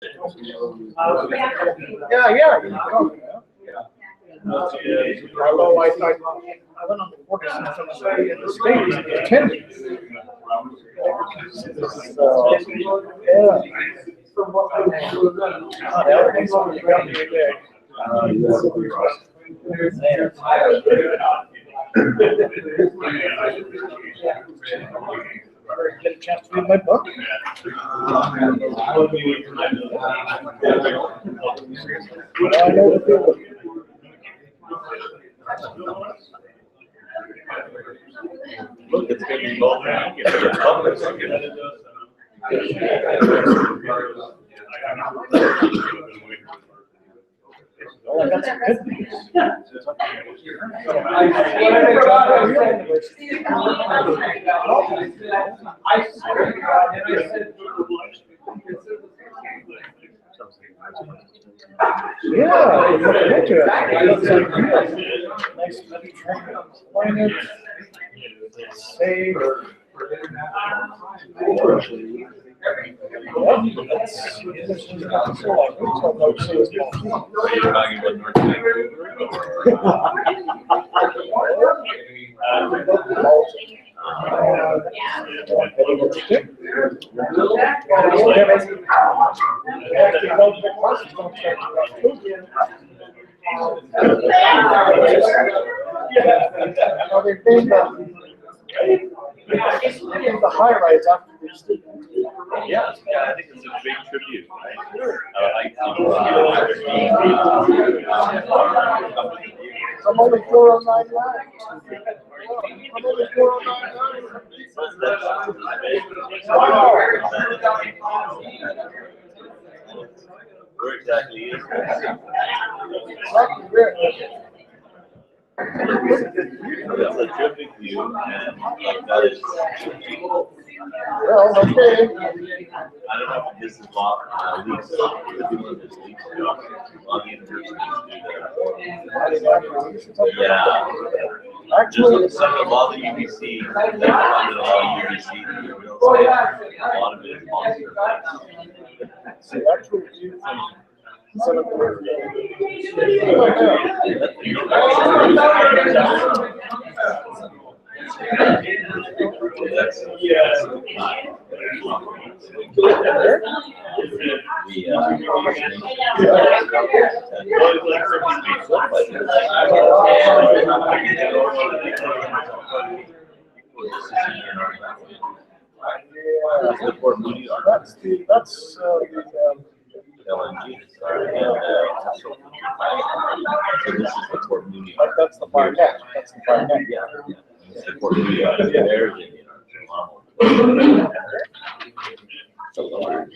Yeah. Although I went on the course in the States and attended. God, everything's on the ground today. Get a chance to read my book. I know the feeling. Look, it's going to be both. Oh, I got some good news. Yeah, look at it. Looks like nice planet. Save. The highlights after this. Yeah, I think it's a big tribute. I'm only 409 left. I'm only 409. Where exactly is it? That's a terrific view, and that is. Well, okay. I don't know if this is leaks. Could be one of those leaks. A lot of universities do that. Yeah. Actually, Just a lot of UBC, they funded a lot of UBC to do real estate. A lot of it is monster. see, actually, set up that's LNG. So this is the Port Mooney. that's the Barnett. That's the Barnett. Yeah. It's the Port Mooney. There's Indian. It's a lower.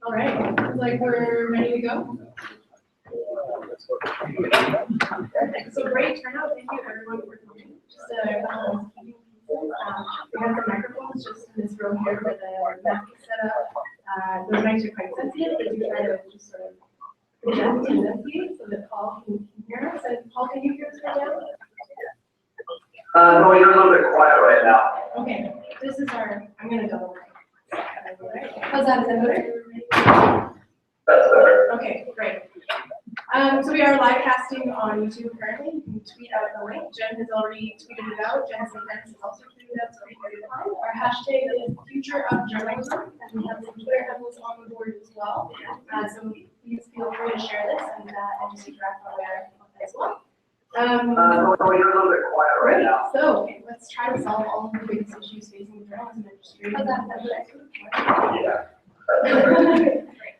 All right, looks like we're ready to go. Perfect. So great turnout. Thank you everyone for coming. Just we have the microphones just in this room here where the map is set up. Those mics are quite sensitive, but we try to just sort of project and enunciate so that Paul can hear us. And Paul, can you hear us right now? No, you're a little bit quiet right now. Okay, this is our, I'm going to double. How's that? Is that better? That's better. Okay, great. So we are live casting on YouTube currently. You can tweet out the link. Jen has already tweeted it out. Jen's events has also tweeted it out, so everybody can find. Our hashtag is Future of Journalism, and we have some Twitter handles on the board as well. So please feel free to share this and just interact on there as well. No, you're a little bit quiet right now. So let's try to solve all of the biggest issues facing the journalism industry. How's that? Yeah.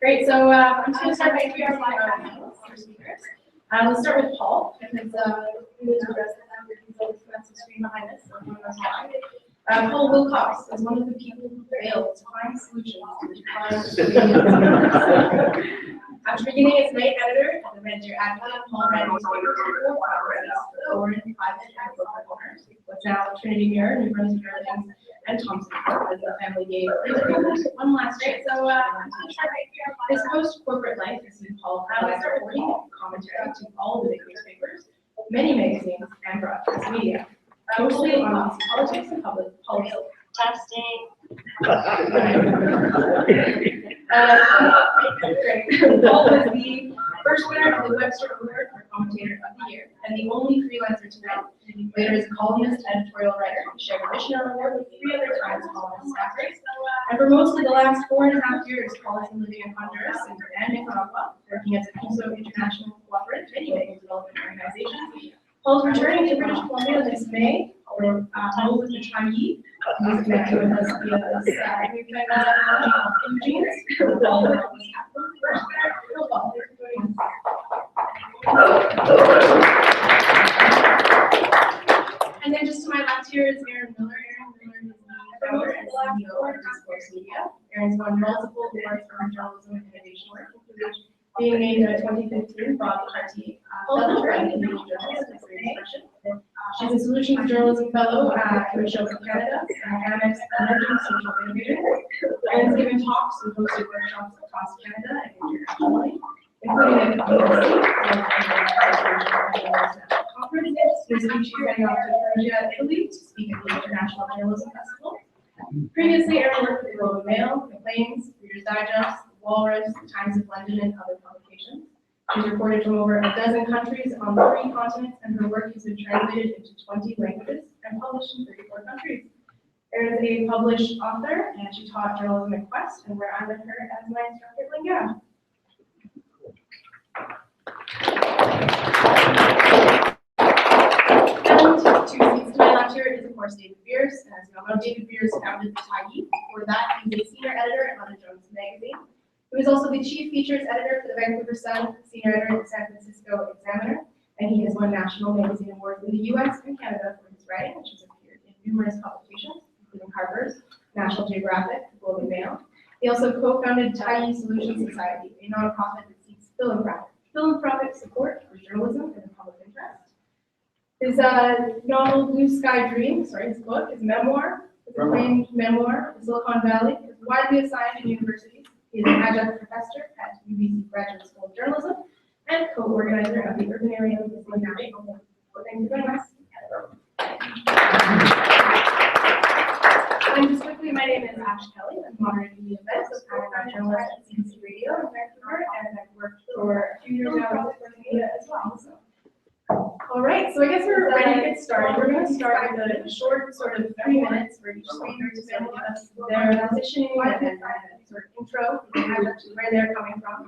Great. So I'm just going to start by introducing our speakers. Let's start with Paul, because we need to address the fact that he's always got some screen behind us. So Paul Wilcox is one of the people who failed to find solutions to the decline. After beginning as night editor at the Red Deer Advocate, Paul ran newspapers for foreign, private, and corporate owners. What's now Trinity Mirror, New Brunswick Guardians, and Thompson, as the family gave one last chance. So, his post-corporate life has seen Paul proudly reporting and commentary to all the big newspapers, many magazines, and broadcast media, mostly on politics and public policy. Testing. Paul was the first winner of the Webster Award for Commentator of the Year, and the only freelancer to win. Later as a columnist, editorial writer, he shared a Missioner Award with 3 other Times columnist staffers. And for most of the last 4.5 years, Paul has been living in Honduras and Nicaragua, working as a CUSO International Cooperative Video Development Organization. Paul's returning to British Columbia this May, or home with the Changi. He's connected with us via this new kind of imaging. And then just to my left here is Aaron Miller. Aaron Miller is the founder and CEO of Discourse Media. Aaron's won multiple awards for her journalism and innovation work, including being named a 2015 Bob Carty Fellow for Indigenous Journalists and Free Expression. She's a Solutions Journalism Fellow at Commission of Canada and Amex Emerging Social Innovator. Aaron's given talks and hosted workshops across Canada and internationally, including at the conference. This week she's heading off to Perugia, Italy to speak at the International Journalism Festival. Previously, Aaron worked for the Globe and Mail, The Plains, Reader's Digest, The Walrus, The Times of London, and other publications. She's reported from over a dozen countries on 3 continents, and her work has been translated into 20 languages and published in 34 countries. Erin is a published author, and she taught journalism at Quest, and we're under her as my instructor at Lingua. And 2 seats to my left here is, of course, David Beers. As you all know, David Beers founded Tyee. Before that, he was a senior editor at Mother Jones Magazine. He was also the chief features editor for the Vancouver Sun, senior editor at the San Francisco Examiner, and he has won national magazine awards in the U.S. and Canada for his writing, which has appeared in numerous publications, including Harper's, National Geographic, Globe and Mail. He also co-founded Tyee Solutions Society, a nonprofit that seeks philanthropic support for journalism and the public interest. His novel Blue Sky Dream, his book, his memoir, his acclaimed memoir, Silicon Valley, is widely assigned in universities. He is an adjunct professor at UBC Graduate School of Journalism and co-organizer of the Urban Area of the National. Thank you very much. And just quickly, my name is Ash Kelly. I'm moderating the event. I'm a journalist at CBC Radio in Vancouver, and I've worked for a few years now with media as well. So. All right, so I guess we're ready to get started. We're going to start with a short sort of 3 minutes for each speaker to sort of give us their positioning and sort of intro to where they're coming from.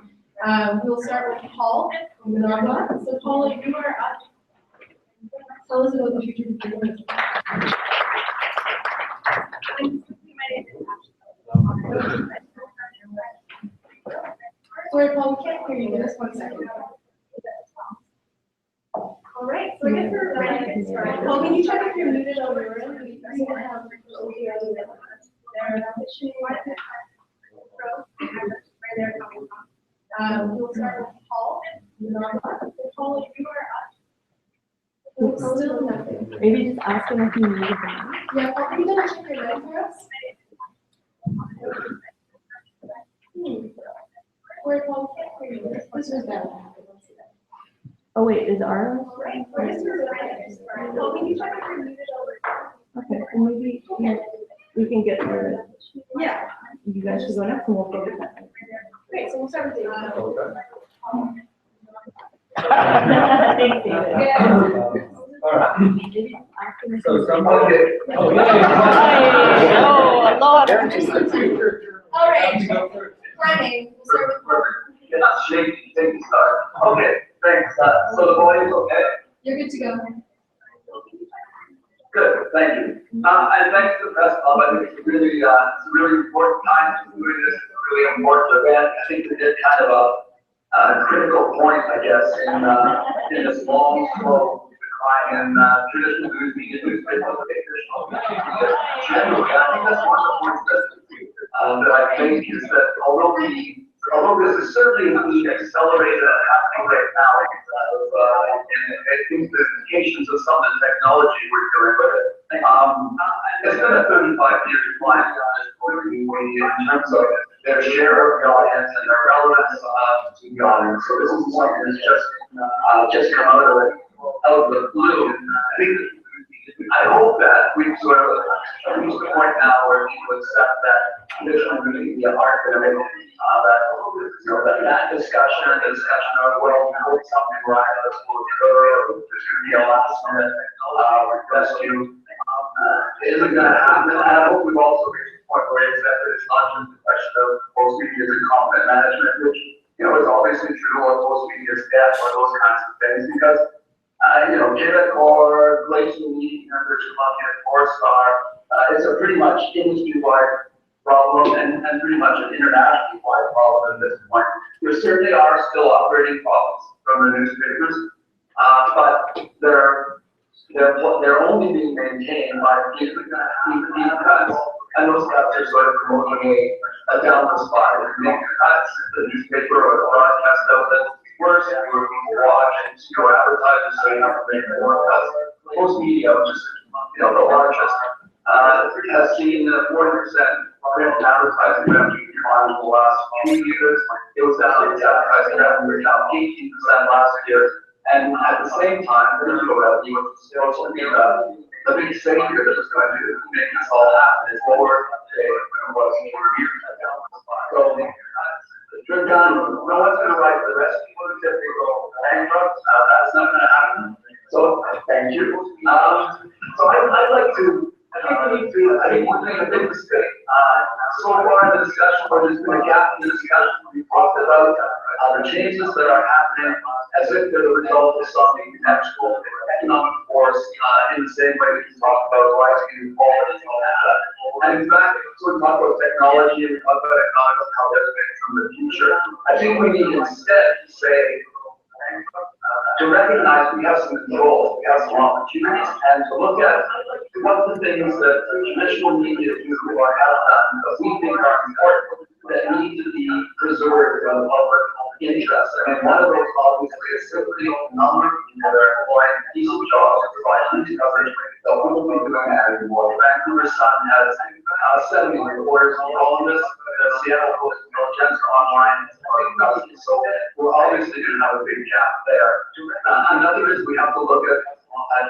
We'll start with Paul from Managua. So Paul, if you are up, tell us about the future of journalism. Sorry, Paul, we can't hear you. Just 1 second. All right, so I guess we're ready to get started. Paul, can you check if you're muted over there? We'll start with Paul. Paul, if you are up. Still nothing. Maybe just ask him if he needs it. Yeah, Paul, can you double check your line for us? Where Paul can't hear you. This was bad. Oh wait, is ours? Right, Paul, can you check if you're muted over? Okay, and maybe we can get rid of it. Yeah. You guys should go next and we'll figure that out. Great, so we'll start with David. Thanks, David. Yeah. All right. Ask him if So he's- somebody. Oh, Lord. All right, Friday, we'll start with Paul. You're not shaking, take the start. Okay, thanks. So the volume's okay? You're good to go. Good, thank you. And thanks to the press club. I think it's a really important time to be doing this. It's a really important event. I think we did kind of a critical point, I guess, in this long, slow trying and traditional news media, newspaper, traditional media, generally, I think that's one of the points that I think is that although this is certainly being accelerated and happening right now, and I think the implications of some of the technology we're doing with it, it's been a 35-year decline in terms of their share of the audience and their relevance to the audience. So this is something that's just come out of the blue. I hope that we've sort of reached the point now where people accept that traditional media art and everything, that discussion of, well, we hope something miraculous will occur, or there's going to be a last minute rescue. Isn't going to happen. And I hope we've also reached the point where it's that it's not just a question of post media and content management, which, is obviously true, or post media's death, or those kinds of things, because Quebecor, Glacier Media, British Columbia, Four-Star, it's a pretty much industry-wide problem and pretty much an internationally wide problem at this point. There certainly are still operating problems from the newspapers, but they're only being maintained by deep cuts, and those cuts are sort of promoting a downward spiral. If you make cuts, the newspaper or the broadcast outlet worse, fewer people watch, and fewer advertisers, so you have to make more cuts. Most media, which is the largest, has seen 40% print advertising revenue decline in the last few years. It was down, its advertising revenue down 18% last year. And at the same time, digital revenue, which is still the big savior that is going to make this all happen, is lower today than it was 4 years ago. So, drip down, no one's going to write the rest of the if they go bankrupt. That's not going to happen. So, thank you. So I'd like to, I think we're doing a big mistake. So far in the discussion, where there's been a gap in the discussion, we talked about the changes that are happening as if they're the result of something actual economic force in the same way we can talk about rising inequality and all that. And in fact, so we talk about technology and we talk about economics and how that's going from the future. I think we need instead to say, to recognize we have some controls, we have some opportunities, and to look at what the things that traditional media do or have done that we think are important that need to be preserved in the public interest. I mean, one of those obviously is simply a number of people that are employed in decent jobs to provide news coverage that we won't be doing that anymore. Vancouver Sun has 70 reporters and columnists. The Seattle Post Intelligencer Online has 20,000. So we're obviously going to have a big gap there. Another is we have to look at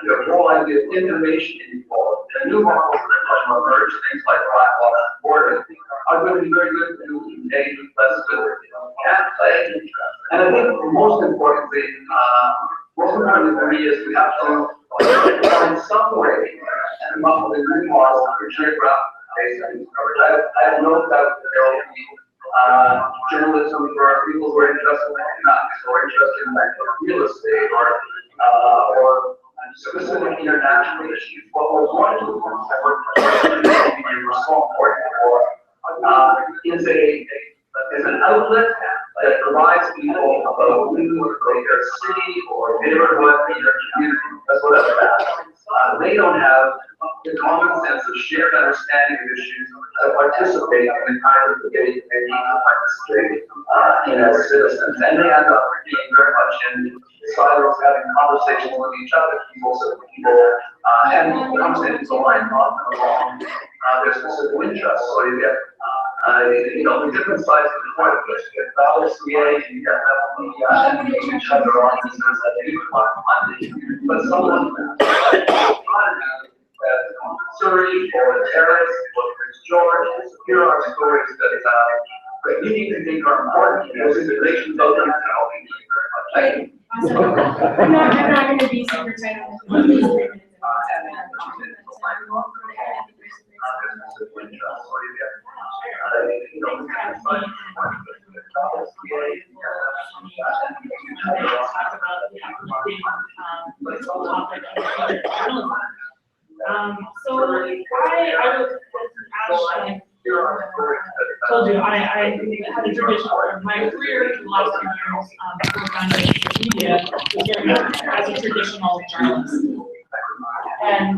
the whole idea of information inequality. The new models that are going to emerge, things like Blackwater reporting, are going to be very good for engage with less good can't play. And I think most importantly for me is we have to find some way and come up with a new model for geographic based coverage. I have no doubt that there will be journalism for people who are interested in economics or interested in real estate or specific international issues. What we're going to do so important for is an outlet that provides people about news about their city or neighborhood or their community, that's whatever that is. They don't have the common sense of shared understanding of issues that participate in the kind of debate they need to participate in as citizens. And they end up being very much in silos, having conversations with each other, and conversations align along their specific interests. So you get the different sides of the coin. You get Valley CA, you get Level Media, and each other on this that they do money. But someone Surrey or terrorists or Prince George, here are stories that we need to think are important. Those integrations of them very much. Awesome. I'm not going to be super tight on this. So I was told you, I had a traditional, my career for the last 10 years, before founding social media, was very much as a traditional journalist. And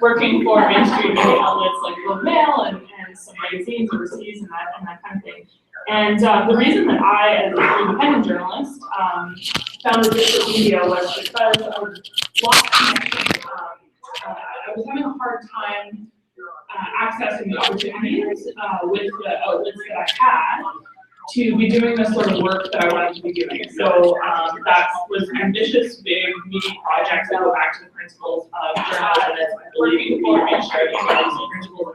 working for mainstream media outlets like Globe Mail and some magazines overseas and that kind of thing. And the reason that I, as an independent journalist, founded social media was because I was lost connection. I was having a hard time accessing the opportunities with the outlets that I had to be doing the sort of work that I wanted to be doing. So that was ambitious, big, meaty projects that go back to the principles of journalism, believing in sharing principles in this room.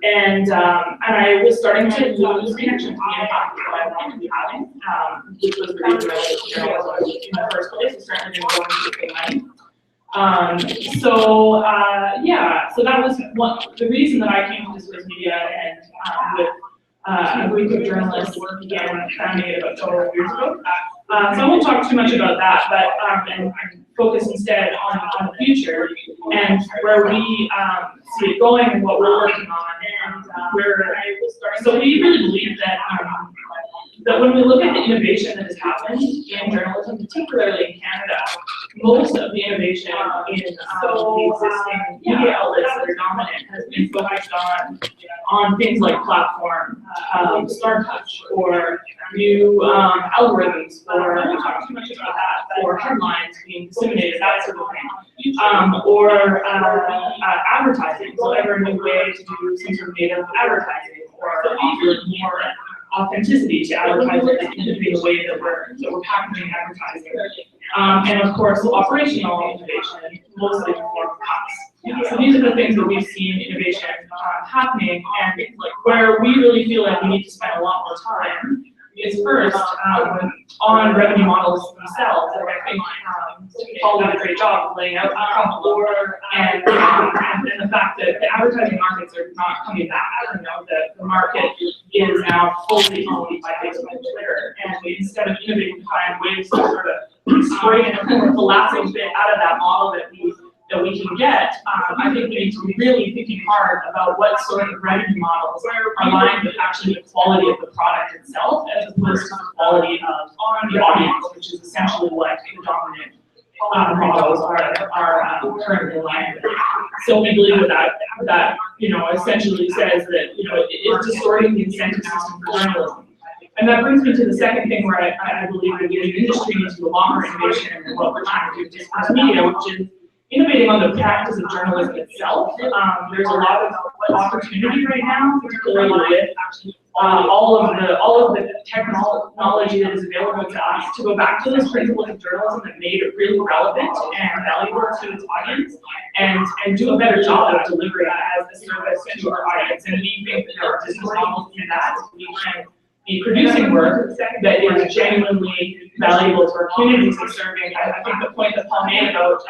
And I was starting to lose connection to the impact that I wanted to be having, which was the reason I was journalism in the first place. It certainly didn't go into the money. So that was the reason that I came to Discourse Media and with a group of journalists began founding it about 12 years ago. So I won't talk too much about that, but and focus instead on the future and where we see it going and what we're working on. And so we really believe that when we look at the innovation that has happened in journalism, particularly in Canada, most of the innovation in the existing media outlets that are dominant has been focused on things like platform, StarTouch, or new algorithms, or headlines being disseminated, that sort of thing, or advertising, so ever a new way to do some sort of native advertising, or offer more authenticity to advertising in the way that we're packaging advertising. And of course, operational innovation, mostly in the form of apps. So these are the things that we've seen innovation happening, and where we really feel like we need to spend a lot more time is first on revenue models themselves. And I think Paul did a great job of laying out and the fact that the advertising markets are not coming back. You know, the market is now fully owned by Facebook and Twitter, and instead of innovating to find ways to sort of spray the last little bit out of that model that we can get, I think we need to be really thinking hard about what sort of revenue models are aligned with actually the quality of the product itself, as opposed to the quality of the audience, which is essentially what the dominant models are currently aligned with. So we believe that essentially says that it's distorting the incentive system for journalism. And that brings me to the second thing where I believe that the industry needs to do a lot more innovation in what we're trying to do with Discourse Media, which is innovating on the practice of journalism itself. There's a lot of opportunity right now, particularly with all of the technology that is available to us, to go back to those principles of journalism that made it really relevant and valuable to its audience, and do a better job of delivering as a service to our audience. And we think that there are business models in that we can be producing work that is genuinely valuable to our communities and serving. I think the point that Paul made about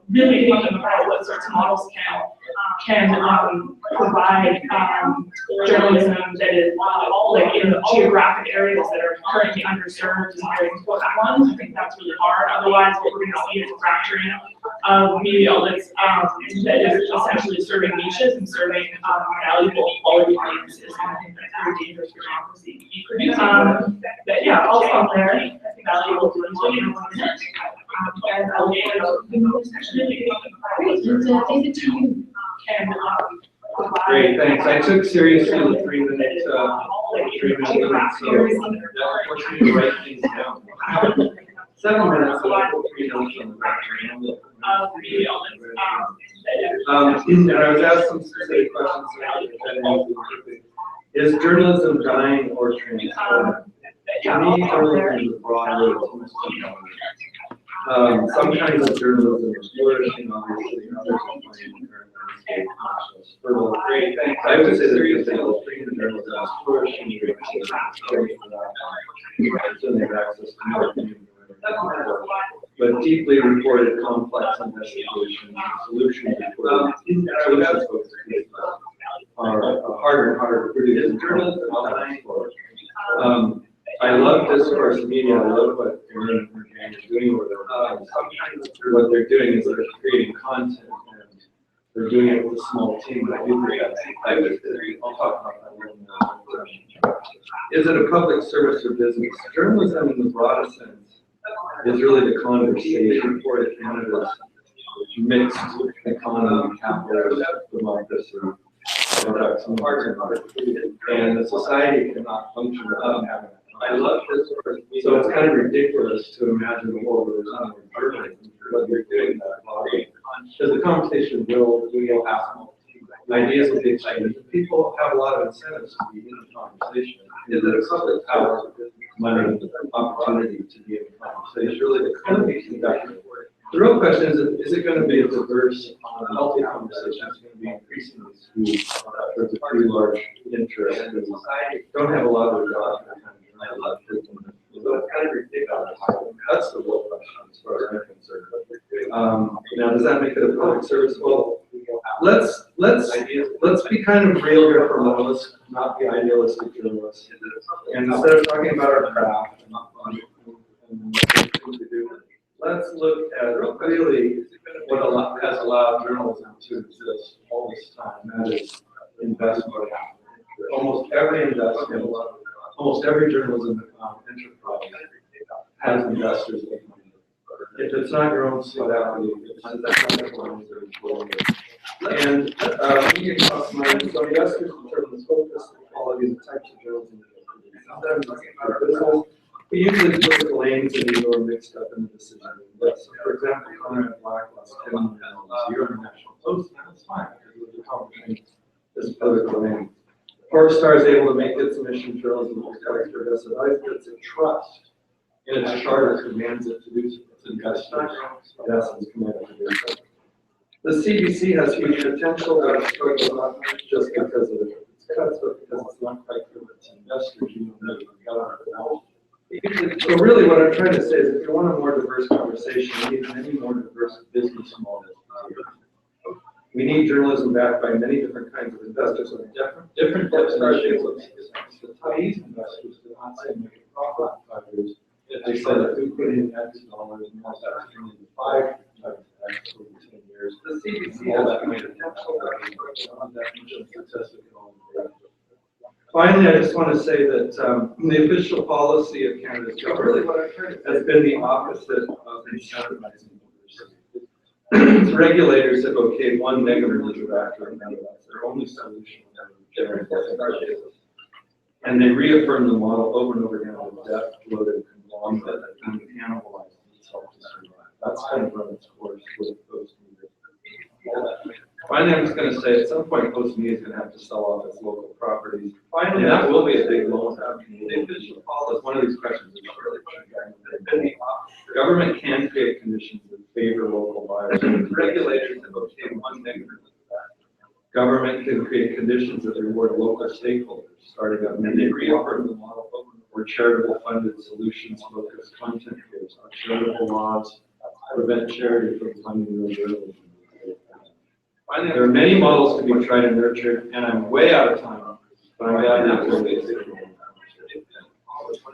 really thinking about what sorts of models can provide journalism that is like in geographic areas that are currently underserved and very important ones. I think that's really hard. Otherwise, what we're going to see is a fracturing of media outlets that is essentially serving niches and serving valuable quality audiences. And I think that's very dangerous for democracy. But yeah, I'll stop there. I think valuable to and I'll get it to you. Great, thanks. I took seriously the 3 minute limit, so that forced me to write things down. 7 minutes, so I put 3 notes on the back. And I was asked some specific questions. Is journalism dying or transforming? To me, journalism is a broad word. Some kinds of journalism are flourishing, obviously, others are playing the current landscape. Great, thanks. I would say that journalism is flourishing, so they have access to more opinion, but deeply reported, complex investigation, solutions reported, solutions focused are harder and harder to produce. Journalism I love Discourse Media. I love what Aaron and Jane are doing over there. What they're doing is they're creating content, they're doing it with a small team. I do think that's, I'll talk about that in a minute. Is it a public service or business? Journalism in the broadest sense is really the conversation for Canada's mixed economy, capitalism, democracy, and the society cannot function without having it. I love this. So it's kind of ridiculous to imagine a world where there's not more journalism, but you're doing that. Because the conversation will happen. Ideas will be exchanged. People have a lot of incentives to be in the conversation. Is it a public power, money, opportunity to be in the conversation? Really, it's going to be conducted. The real question is it going to be a diverse, healthy conversation? It's going to be increasingly skewed towards a pretty large interest. Don't have a lot of jobs. So it's kind of ridiculous. That's the real question as far as I'm concerned. Now, does that make it a public service? Well, let's be kind of real here for a moment. Let's not be idealistic journalists. And instead of talking about our craft and what we do, let's look at really what has allowed journalism to exist all this time. That is investment. Almost every investment, almost every journalism enterprise has investors behind it. If it's not your own sweat equity, it's not and we can cost money. So investors determine the focus, the quality, the types of journalism. Sometimes it's we usually look at the lanes and these are mixed up in the decision. But so for example, Conrad Black lost $10 million a year in the National Post, and that's fine because of the accomplishing this political lane. Forestar is able to make its mission journalism with character as it's a trust in its charter commands it to do so. It's investors, in essence, committed to do so. The CBC has huge potential, but it's struggles not just because of its cuts, but because it's not quite good with its investors, even though the government. So really what I'm trying to say is if you want a more diverse conversation, we need many more diverse business models. We need journalism backed by many different kinds of investors with different definitions of success. The Thais investors do not say make a profit in 5 years. They say that we put in X dollars and that's turning into 5 times X over 10 years. The CBC has that made potential definition of success we can all agree. Finally, I just want to say that the official policy of Canada's government has been the opposite of incentivizing diversity. Regulators have okayed one mega merger after another. That's their only solution. And they reaffirm the model over and over again of a debt-loaded conglomerate that can cannibalize itself to survive. That's kind of run its course with post-media. Finally, I'm just going to say at some point, post-media is going to have to sell off its local properties. Finally, that will be a big loan. The official policy, one of these questions is really government can create conditions that favor local buyers. Regulators have obtained one negative. Government can create conditions that reward local stakeholders, starting up, and they reaffirm the model where charitable funded solutions focus content creators on charitable laws prevent charity from funding real journalism. There are many models to be tried and nurtured, and I'm way out of time, but I'm glad not to waste it.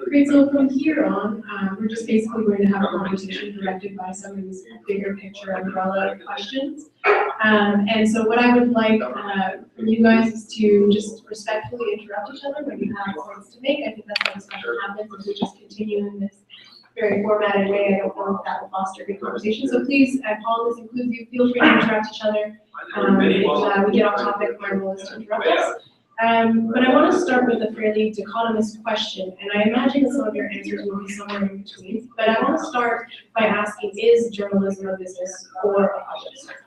Great, so from here on, we're just basically going to have a conversation directed by some of these bigger picture umbrella questions. And so what I would like from you guys is to just respectfully interrupt each other when you have points to make. I think that's how discussion happens, if we just continue in this very formatted way. I don't know if that will foster good conversation. So please, Paul, this includes you, feel free to interrupt each other. If we get off topic, Marvel is to interrupt us. But I want to start with a fairly dichotomous question, and I imagine some of your answers will be somewhere in between. But I want to start by asking, is journalism a business or a public service?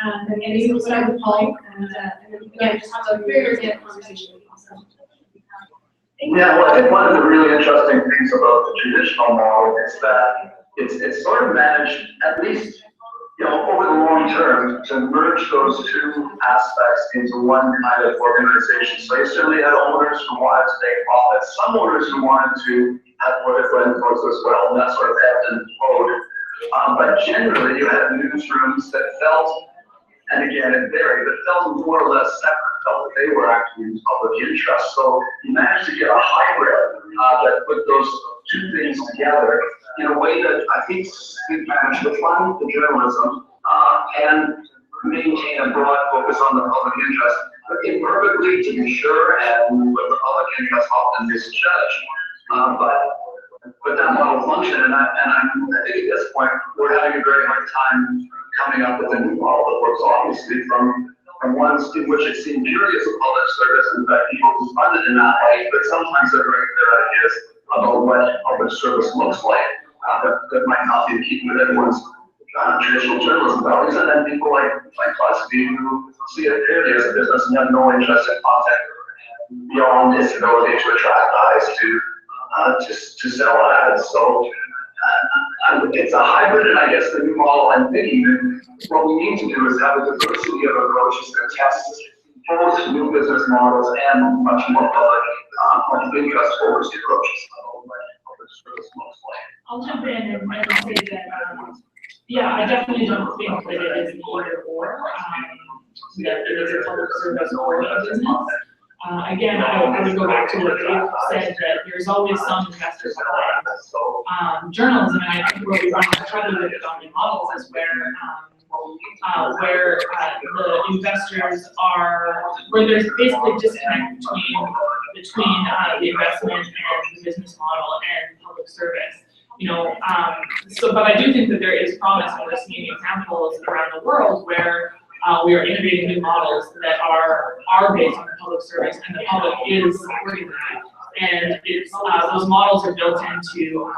And maybe we'll start with Paul, and then again, just have a very organic conversation with awesome. Yeah, well, I think one of the really interesting things about the traditional model is that it's sort of managed, at least, over the long term, to merge those two aspects into one kind of organization. So you certainly had owners who wanted to make profits, some owners who wanted to have political influence as well, and that sort of ebbed and flowed. But generally, you had newsrooms that felt, and again, it varied, but felt more or less separate, felt that they were acting in public interest. So you managed to get a hybrid that put those two things together in a way that I think managed to fund the journalism and maintain a broad focus on the public interest, but imperfectly to be sure, and with the public interest often misjudged. But that model function, and I think at this point, we're having a very hard time coming up with a new model that works obviously from ones in which it seemed curious of public service and that people who fund it in that way, but sometimes they're very clear ideas about what public service looks like, that might not be keeping with everyone's traditional journalism values, and then people like BuzzFeed who see it clearly as a business and have no interest in content beyond its ability to attract eyes to sell ads. So it's a hybrid, and I guess the new model I'm thinking that what we need to do is have a diversity of approaches that test both new business models and much more public interest focused approaches. I'll jump in and say that, yeah, I definitely don't think that it is an either or, that it is a public service or a business. Again, I would go back to what Dave said, that there's always some investors behind journalism, and I think where we run into trouble with economic models is where the investors are, where there's basically a disconnect between the investment and the business model and public service. You know, but I do think that there is promise, and we're seeing examples around the world where we are innovating new models that are based on public service, and the public is supporting that. And it's those models are built into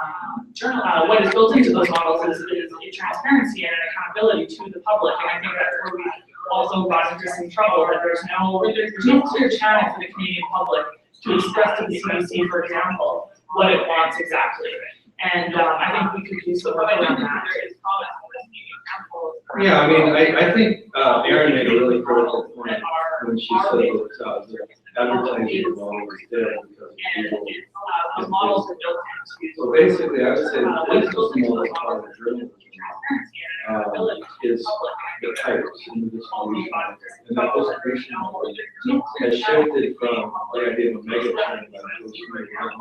what is built into those models is a transparency and an accountability to the public. And I think that's where we also got into some trouble, that there's no clear channel for the Canadian public to express to the CBC, for example, what it wants exactly. And I think we could do some work around that. Yeah, I mean, I think Erin made a really critical point when she said that the advertising model is dead because those models are built into. So basically, I would say the business model part of journalism is the types and the distribution. And that distribution model has shifted from the idea of a mega trend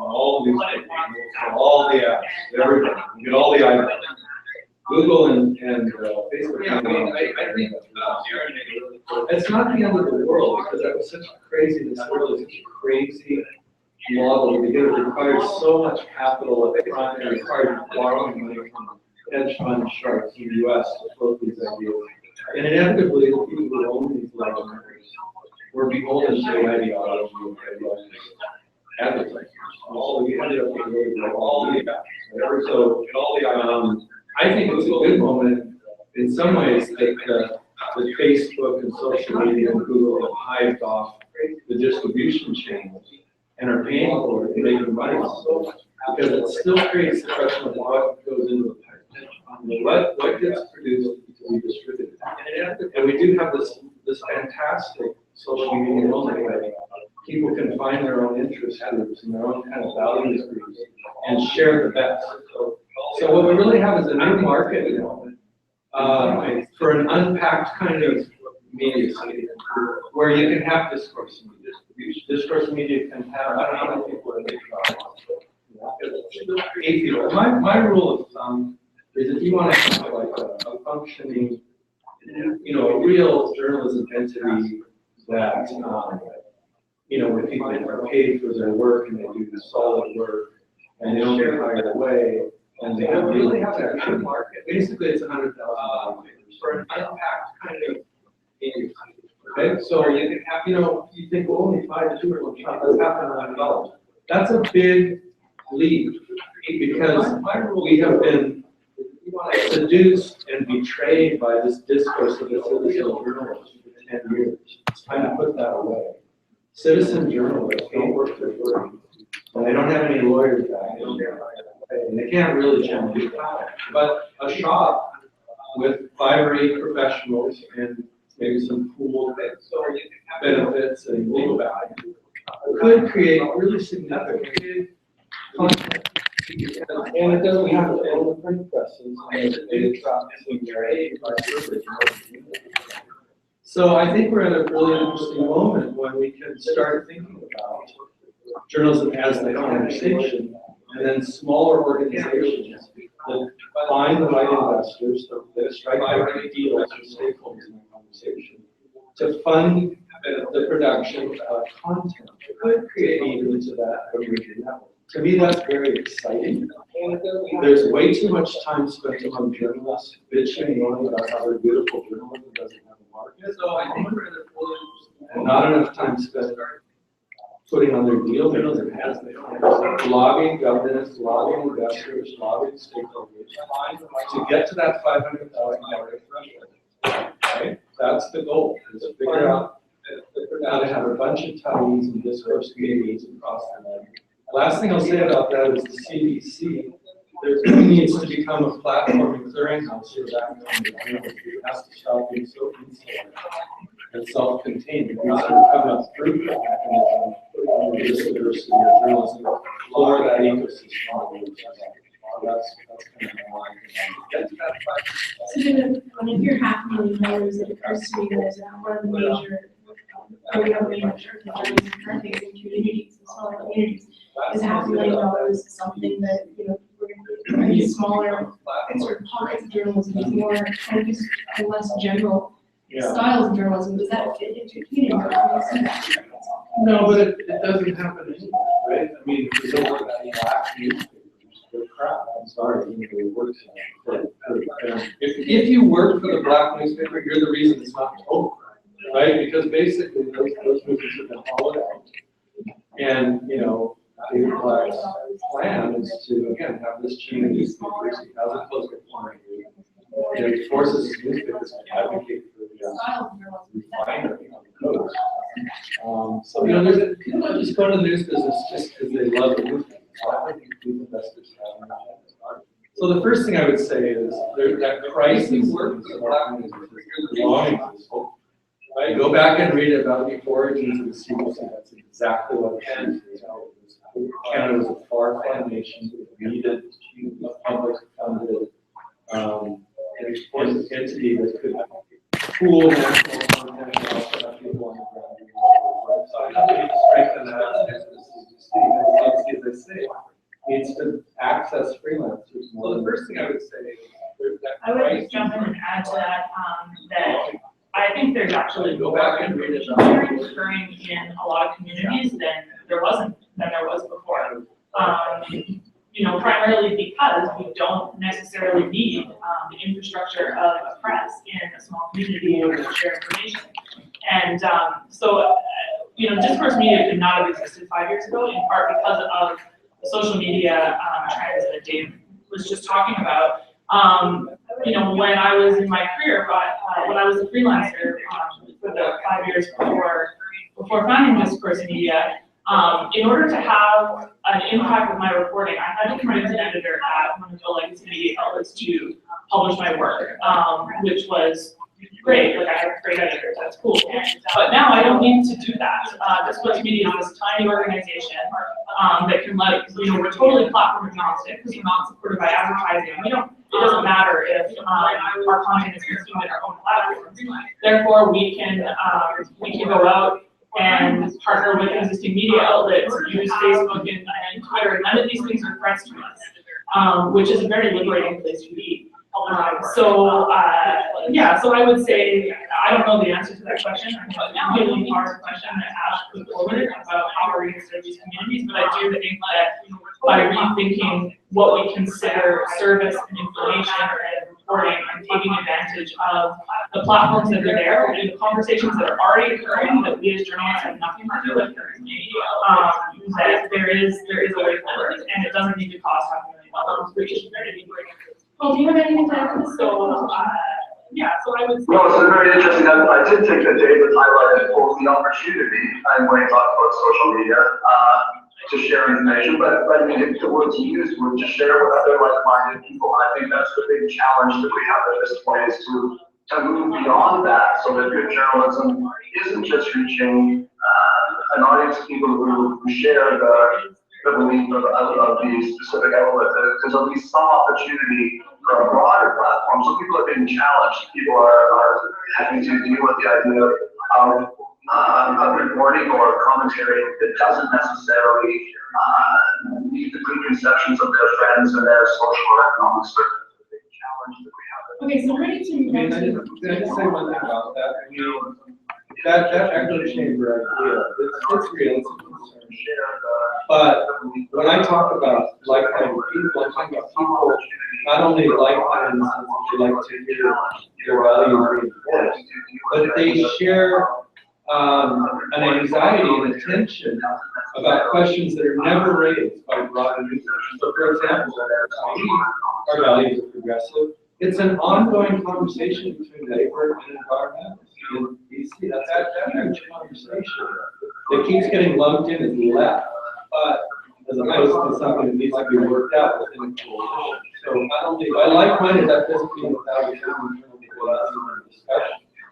on all newspapers, all the apps, everything, you get all the items. Google and Facebook. Yeah, I mean, I think it's not the end of the world, because that was such a crazy, this world is such a crazy model, because it requires so much capital at the front, and it requires borrowing money from hedge fund sharks in the US to float these ideas. And inevitably, the people who own these large companies were beholden to the ideology of advertisers. We ended up getting rid of all the apps. So, I think it was a good moment in some ways that the Facebook and social media and Google have hived off the distribution channels and are paying for it and making money so much, because it still creates the question of what goes into the pipeline. What gets produced to be distributed. And we do have this fantastic social media moment where people can find their own interest groups and their own kind of values groups and share the best. So what we really have is a new market for an unpacked kind of media where you can have discourse media. Discourse media can have, I don't know how many people are there. 8 people. My rule of thumb is if you want to have like a functioning, a real journalism entity that, where people are paid for their work and they do solid work and they don't get hired away. And they really have that kind of market. Basically, it's $100,000 for an unpacked kind of media. Okay, so you can have, you think, well, only 5 to 2 or that's $500,000. That's a big leap, because we have been seduced and betrayed by this discourse of the citizen journalist for 10 years. It's time to put that away. Citizen journalists don't work for free, and they don't have any lawyers back. And they can't really change that. But a shop with 5 or 8 professionals and maybe some pooled benefits and legal value could create really significant content. And it doesn't have to end the print presses. So I think we're at a really interesting moment when we can start thinking about journalism as the conversation And then smaller organizations that find the right investors, that strike the right deals with stakeholders in the conversation, to fund the production of content that could create into that original network. To me, that's very exciting. There's way too much time spent among journalists bitching and moaning about how their beautiful journalism doesn't have a market. And not enough time spent putting on their deal makers' hats, lobbying governments, lobbying investors, lobbying stakeholders to get to that $500,000 threshold. Right? That's the goal, is to figure out how to have a bunch of ties and discourse meetings across the land. The last thing I'll say about that is the CBC. There needs to become a platform and clearinghouse for that kind of journalism. It has to stop being so insular and self-contained. It needs to become a throughput mechanism for this diversity of journalism for that ecosystem. That's kind of my line. So then, when you hear 500,000 members, it occurs to me that one of the major, currently in communities, smaller communities, is $500,000 something that, we're going to be smaller, sort of pockets of journalism, more focused and less general styles of journalism. Does that fit into community? No, but it doesn't happen anyway, right? I mean, if you don't work at black newspapers, they're crap. I'm sorry, you work for if you work for the black newspaper, you're the reason it's not over, right? Because basically those movies have been hollowed out. And, David Black's plan is to, again, have this chain of newspapers. He has a close report. He forces his newspapers to advocate for the refinery on the coast. So, people don't just go to the news business just because they love the newspaper. I think these investors have an agenda. So the first thing I would say is that crisis work for the black news is belonging to this whole. Right? Go back and read about the origins of the CBC. That's exactly what it is. Canada was a far-flung nation. It needed a public-funded entity that could pool national content and also have people on the ground. So I think we need to strengthen that. As I say, needs to access freelancers. So the first thing I would say is that I would just jump in and add to that, that I think there's actually go back and read it. sharing occurring in a lot of communities than there was before. Primarily because we don't necessarily need the infrastructure of a press in a small community to share information. And discourse media could not have existed 5 years ago, in part because of the social media trends that Dave was just talking about. When I was in my career, when I was a freelancer for the 5 years before founding Discourse Media, in order to have an impact with my reporting, I had to convince an editor at one of the legacy media outlets to publish my work, which was great. Like, I have a great editor, that's cool. But now I don't need to do that. Discourse Media is this tiny organization that can we're totally platform agnostic because we're not supported by advertising. It doesn't matter if our content is consumed in our own platform. Therefore, we can go out and partner with existing media outlets, use Facebook and Twitter. None of these things are threats to us, which is a very liberating place to be. So I would say, I don't know the answer to that question. I think it's a really hard question to ask put forward about how are we going to serve these communities, but I do think that by rethinking what we consider service and information and reporting and taking advantage of the platforms that are there and the conversations that are already occurring that we as journalists have nothing to do with currently, that there is a way forward, and it doesn't need to cost $500,000, which is very great. Well, do you have anything to add to this? So I would say. No, it's very interesting. I did think that David highlighted both the opportunity and when he talked about social media to share information, but I mean, if the words used were to share with other like-minded people, I think that's the big challenge that we have at this point is to move beyond that so that good journalism isn't just reaching an audience of people who share the belief of the specific outlet. There's at least some opportunity for a broader platform. So people are being challenged. People are having to deal with the idea of reporting or commentary that doesn't necessarily meet the preconceptions of their friends and their social or economic circles. It's a big challenge that we have. Okay, so we're ready to move I mean, on I to. just say one thing about that. I mean, that echo chamber idea, it's real, it's a concern. But when I talk about like-minded people, I'm talking about people not only like-minded in the sense that they like to hear their values reinforced, but they share an anxiety and a tension about questions that are never raised by broader users. So for example, our values are progressive. It's an ongoing conversation between labor and environment. In BC, that's that huge conversation that keeps getting lumped in as left, but as opposed to something that needs to be worked out within the coalition. So not only by like-minded, that doesn't mean without a discussion.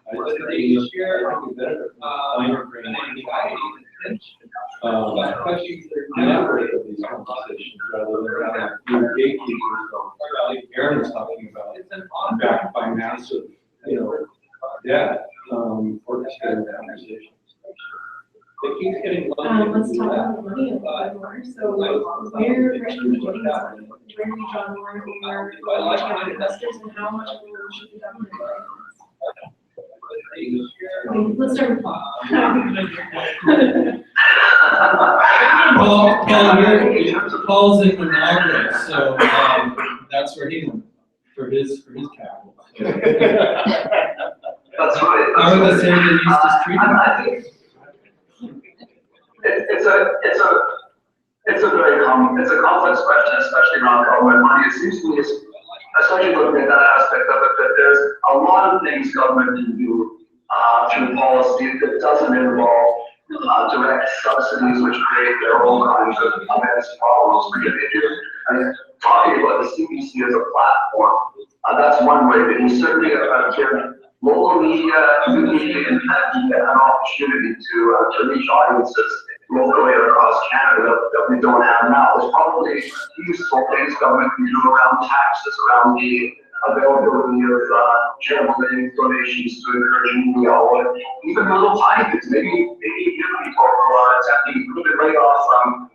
I just think they share, I think we benefit from finer grain anxiety and tension about questions that are never raised in these conversations, rather than having fewer gatekeepers. Like Aaron was talking about, it's an backed by massive, debt, orchestrated conversations. It keeps getting lumped. Let's talk about the money a little bit more. So where are you getting this money? Where do you draw more and more from investors, and how much of it should the government do? Let's start with Paul. Paul's in Managua, so that's where he went for his capital. That's right. How are the Sandinistas treated? I think it's a very complex question, especially around government money. It seems to me, especially looking at that aspect of it, that there's a lot of things government can do through policy that doesn't involve direct subsidies, which create their own kinds of immense problems. Talking about the CBC as a platform, that's one way, but you certainly give local media, new media, and an opportunity to reach audiences locally across Canada that we don't have now. There's probably useful things government can do around taxes, around the availability of charitable donations to encourage media, or even little tiny things. Maybe give people attempting to move it right off from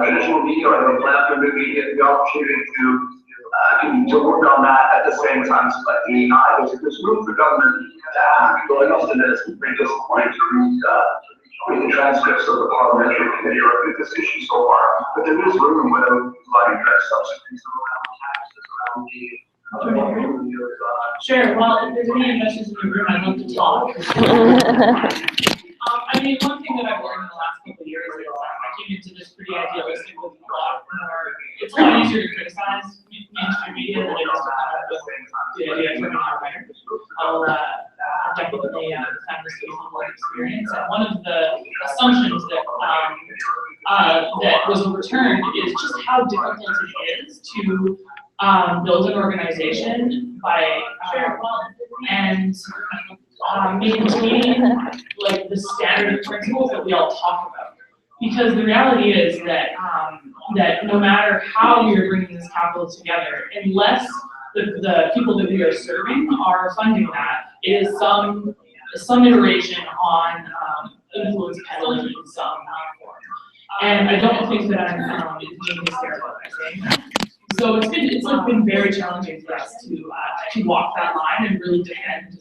traditional media or the platform media the opportunity to work on that at the same time as like the AI. There's room for government to act. But I must admit, it's pretty disappointing to read the transcripts of the parliamentary committee or this issue so far. But there is room without providing direct subsidies around taxes, around the Sure, well, if there's any investors in the room, I'd love to talk. I mean, one thing that I've learned in the last couple of years is I came into this pretty idealistic with a lot more, it's a lot easier to criticize mainstream media than it is to come up with the idea of turning out better. I'll definitely have this work experience, and one of the assumptions that was overturned is just how difficult it is to build an organization by and maintain like the standard of principles that we all talk about. Because the reality is that that no matter how you're bringing this capital together, unless the people that we are serving are funding that, it is some iteration on influence peddling in some form. And I don't think that I'm being hysterical by saying that. So it's been very challenging for us to walk that line and really defend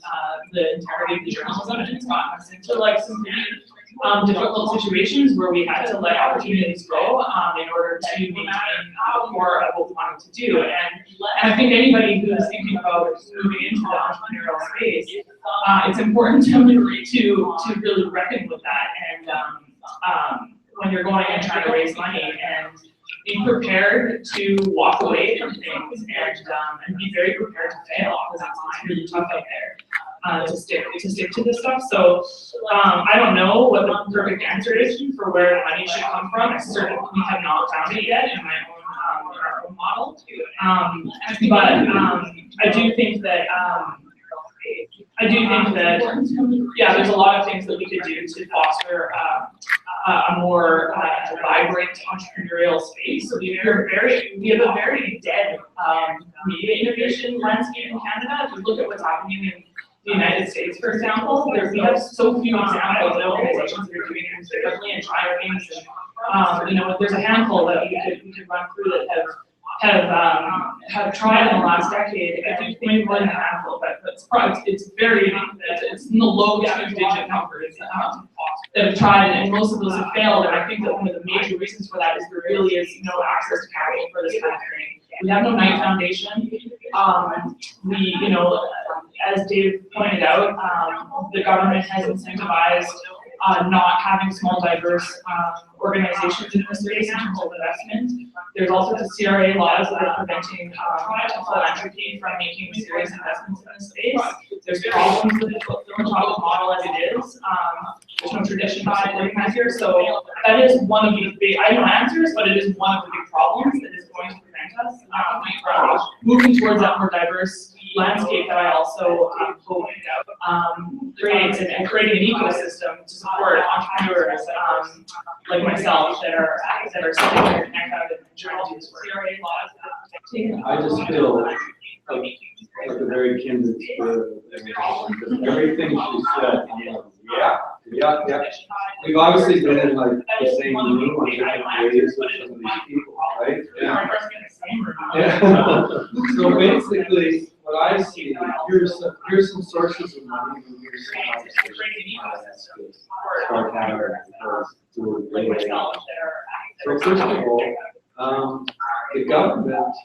the integrity of the journalism, and it's gotten us into like some pretty difficult situations where we had to let opportunities go in order to maintain more of what we wanted to do. And I think anybody who is thinking about moving into the entrepreneurial space, it's important to really reckon with that. And when you're going and trying to raise money, and be prepared to walk away from things, and be very prepared to fail, because it's really tough out there to stick to this stuff. So I don't know what the perfect answer is for where the money should come from. I certainly have not found it yet in our own model. But I do think that yeah, there's a lot of things that we could do to foster a more vibrant entrepreneurial space. So we have a very dead media innovation landscape in Canada. If you look at what's happening the United States, for example, we have so few examples of organizations that are doing things differently and trying things. And, you know, there's a handful that we could run through that have tried in the last decade. I think maybe more than a handful, but it's in the low two-digit numbers that have tried, and most of those have failed. And I think that one of the major reasons for that is there really is no access to capital for this kind of thing. We have no Knight Foundation. We, you know, as Dave pointed out, the government has incentivized not having small, diverse organizations in this space in terms of investment. There's also the CRA laws that are preventing philanthropy from making serious investments in this space. There's problems with the philanthropic model as it is. There's no tradition of supporting that here. So that is one of the big, I have no answers, but it is one of the big problems that is going to prevent us from moving towards that more diverse landscape that I also hope creates and creating an ecosystem to support entrepreneurs like myself that are sitting there and out and trying to do this work. I just feel like a very kindred spirit. Everything she said, yeah. We've obviously been in like the same room in different ways with some of these people, right? Yeah. So basically, what I see, here's some sources of money, and here's some conversations. Start having So first of all, the government,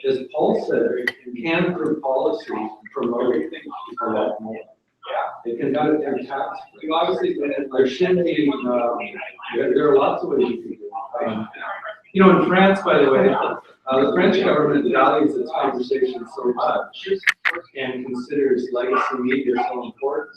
as Paul said, can through policy promote people a lot more. It can do it through tax. We've obviously been in, there should be, there are lots of ways you can do it. You know, in France, by the way, the French government values its conversation so much and considers legacy media so important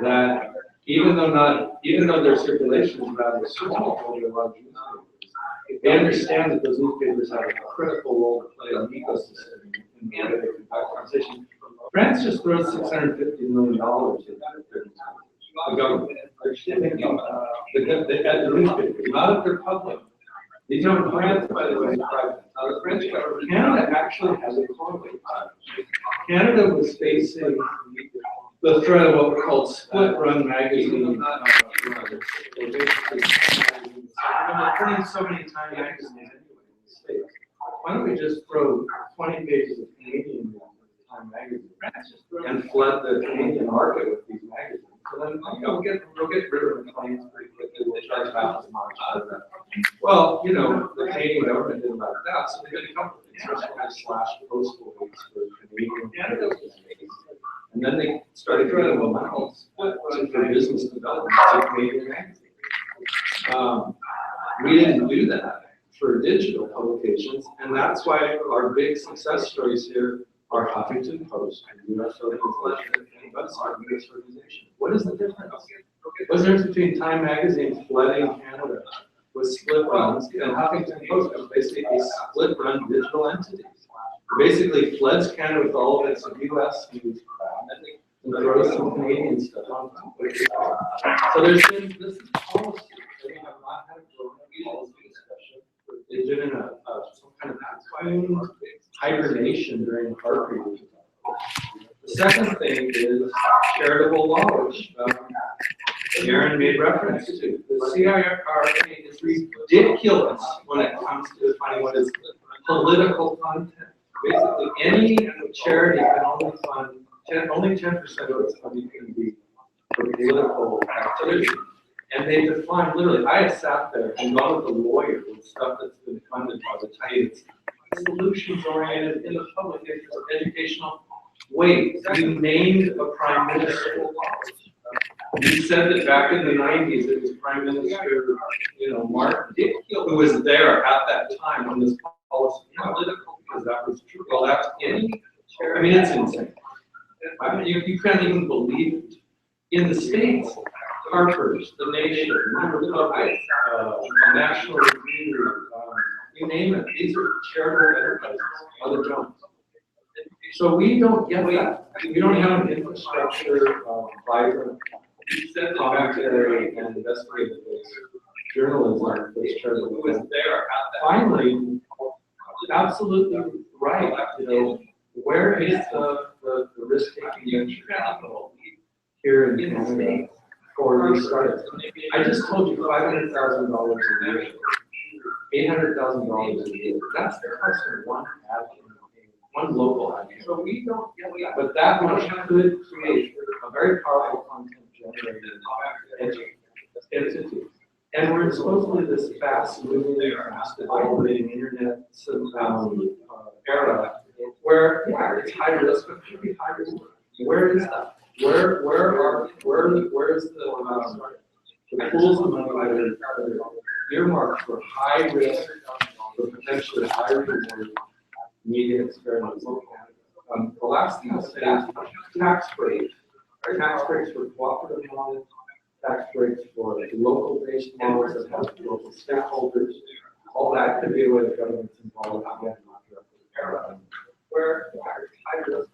that even though their circulation is rather small over the large newspapers, they understand that those newspapers have a critical role to play on the ecosystem in the way they conduct conversation. France just throws $650 million at the government. At the newspapers, not at their public. These are in France, by the way, private. The French government, Canada actually has a correlate. Canada was facing the threat of what were called split-run magazines. They're printing so many Time magazines anyway in the States. Why don't we just throw 20 pages of Canadian Time magazine and flood the Canadian market with these magazines? So then, you know, we'll get rid of the claims pretty quickly. We'll charge half as much out of that. Well, you know, the Canadian government didn't like that, so they did a couple of things. First of all, they slashed postal rates for Canadian magazines. And then they started trying to allow for business development to Canadian magazines. We didn't do that for digital publications, and that's why our big success stories here are Huffington Post, U.S. Organization, and website U.S. Organization. What is the difference? What's the difference between Time magazine flooding Canada with split runs and Huffington Post was basically a split run digital entity? It basically floods Canada with all of its U.S. news and throws some Canadian stuff on top. So there's been, this is policy. They have not had a policy discussion. They've been in some kind of cocoon hibernation during the HARP period. The second thing is charitable law, which Aaron made reference to. The CIRA is ridiculous when it comes to defining what is political content. Basically, any charity can only fund, only 10% of its funding can be for political activity. And they define, literally, I have sat there and gone with a lawyer with stuff that's been funded by the Titans. Solutions oriented in the public interest, educational. Wait, you named a prime minister. You said that back in the 90s it was Prime Minister, Martin Dickiel who was there at that time when this policy was political, because that was true. Well, that's it's insane. You can't even believe it. In the States, Harper's, The Nation, The Republic, National Review, you name it. These are charitable enterprises, other jobs. So we don't get that. We don't have an infrastructure of vibrant commentary and investigative journalism that's charitable. Finally, absolutely right. where is the risk-taking venture capital here in Canada for these startups? I just told you $500,000 a year, $800,000 a year. That's the cost of one ad campaign, one local ad campaign. So we don't, but that money could create a very powerful content generator entity. And we're supposedly this fast-moving, fast-developing internet era where, yeah, it's high risk, but it could be high reward. Where is that? Where is the pools of money that are earmarked for high risk, for potentially high reward media experiments? The last thing I'll say is tax breaks. Tax breaks for cooperative models, tax breaks for local-based models that have local stakeholders. All that could be a way the government's involved. Again, not directly parallel. Where high risk.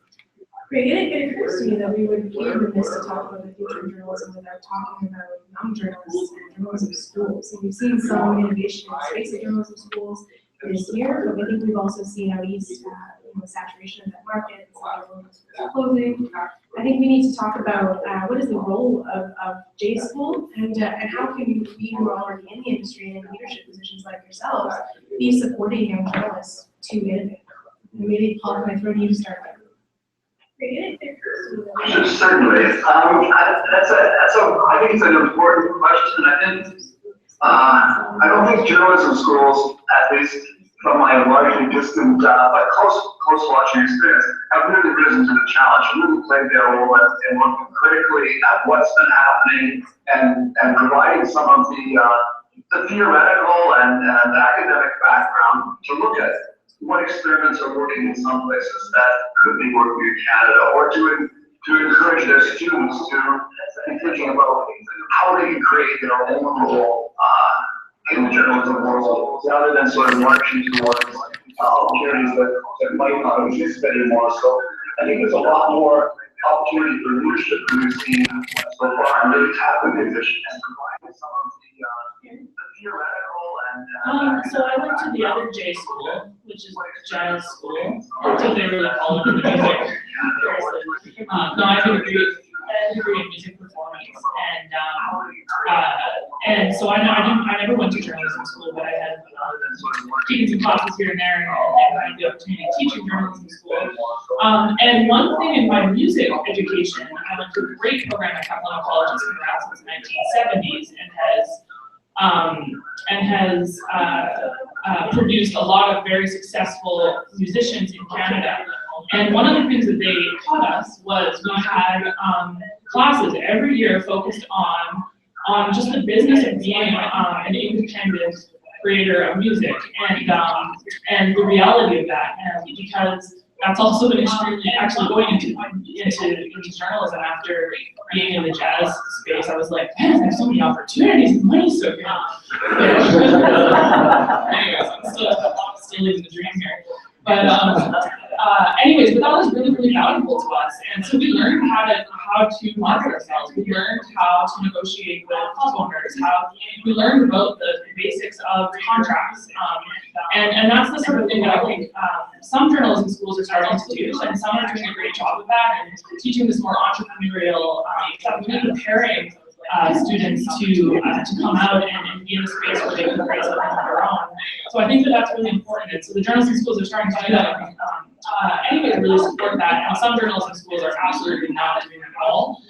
Great, it occurs to me that we would be remiss to talk about the future of journalism without talking about young journalists and journalism schools. And we've seen some innovation in the space of journalism schools this year, but I think we've also seen out east, the saturation of that market, closing. I think we need to talk about what is the role of J School and how can we who are already in the industry and in leadership positions like yourselves be supporting young journalists to innovate. And maybe Paul, can I throw to you to start with? Certainly. I think it's an important question. I don't think journalism schools, at least from my largely distant but close watching experience, have really risen to the challenge, really played their role in looking critically at what's been happening and providing some of the theoretical and academic background to look at what experiments are working in some places that could be working in Canada, or to encourage their students to be thinking about how they can create their own role in the journalism world, rather than sort of marching towards opportunities that might not exist anymore. So I think there's a lot more opportunity for leadership than we've seen so far, and really tapping the vision and providing some of the theoretical and So I went to the other J school, which is jazz school. That's what they really call it in the music. No, I have a degree in music performance, and so I never went to journalism school, but I had taken some classes here and there, and I had the opportunity to teach in journalism school. And one thing in my music education, I went to a great program at Capilano College that's been around since the 1970s and has produced a lot of very successful musicians in Canada. And one of the things that they taught us was we had classes every year focused on just the business of being an independent creator of music and the reality of that. And because that's also been extremely, actually going into journalism after being in the jazz space, I was like, man, there's so many opportunities, and money's so good. Anyways, I'm still living the dream here. But anyways, but that was really, really valuable to us. And so we learned how to market ourselves. We learned how to negotiate with club owners. We learned about the basics of contracts. And that's the sort of thing that I think some journalism schools are starting to do, and some are doing a great job of that, and teaching this more entrepreneurial stuff, really preparing students to come out and be in a space where they can create something of their own. So I think that that's really important. And so the journalism schools are starting to do that. Anyways, really support that. And some journalism schools are absolutely not doing it at all.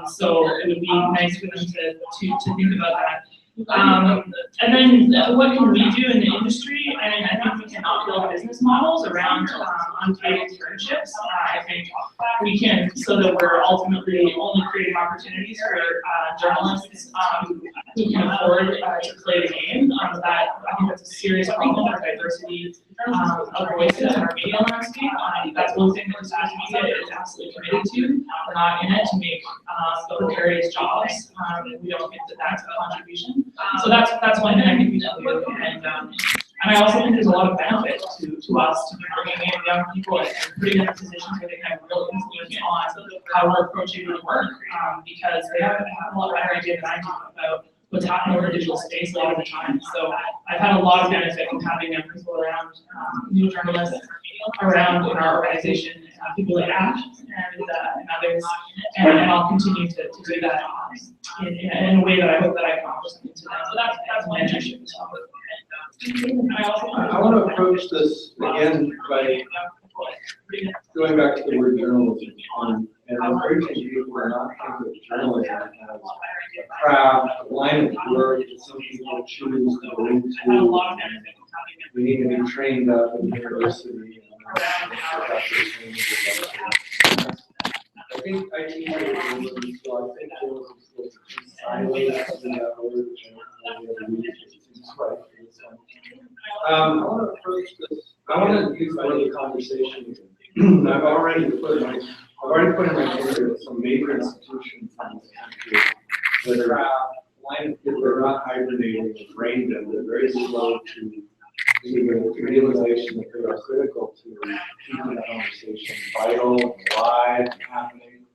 So it would be nice for them to think about that. And then what can we do in the industry? And I think we can build business models around unpaid internships. I think we can, so that we're ultimately only creating opportunities for journalists who can afford to play the game. I think that's a serious problem for diversity of voices in our media landscape. That's one thing that the social media is absolutely committed to. We're not in it to make precarious jobs. We don't think that that's a contribution. So that's one thing I think we can do. And I also think there's a lot of benefit to us to be bringing in young people and putting them in positions where they can have real influence on how we're approaching the work, because they have a lot better idea than I do about what's happening in the digital space a lot of the time. So I've had a lot of benefit from having young people around, new journalists around in our organization, people like Ash and others, and I'll continue to do that in a way that I hope that I can offer something to them. So that's my intention as well. I want to approach this again by going back to the word journalism, and encouraging people to not think of journalism as a craft, a line of work that some people choose to go into. We need to be trained up in university. I think I teach journalism, so I think journalism is sideways in that word, which I don't know the right. I want to approach this. I want to use another conversation. I've already put in my finger some major institutions in this country that are not hibernating, brain dead. They're very slow to the realization that they are critical to keeping the conversation vital and live and happening.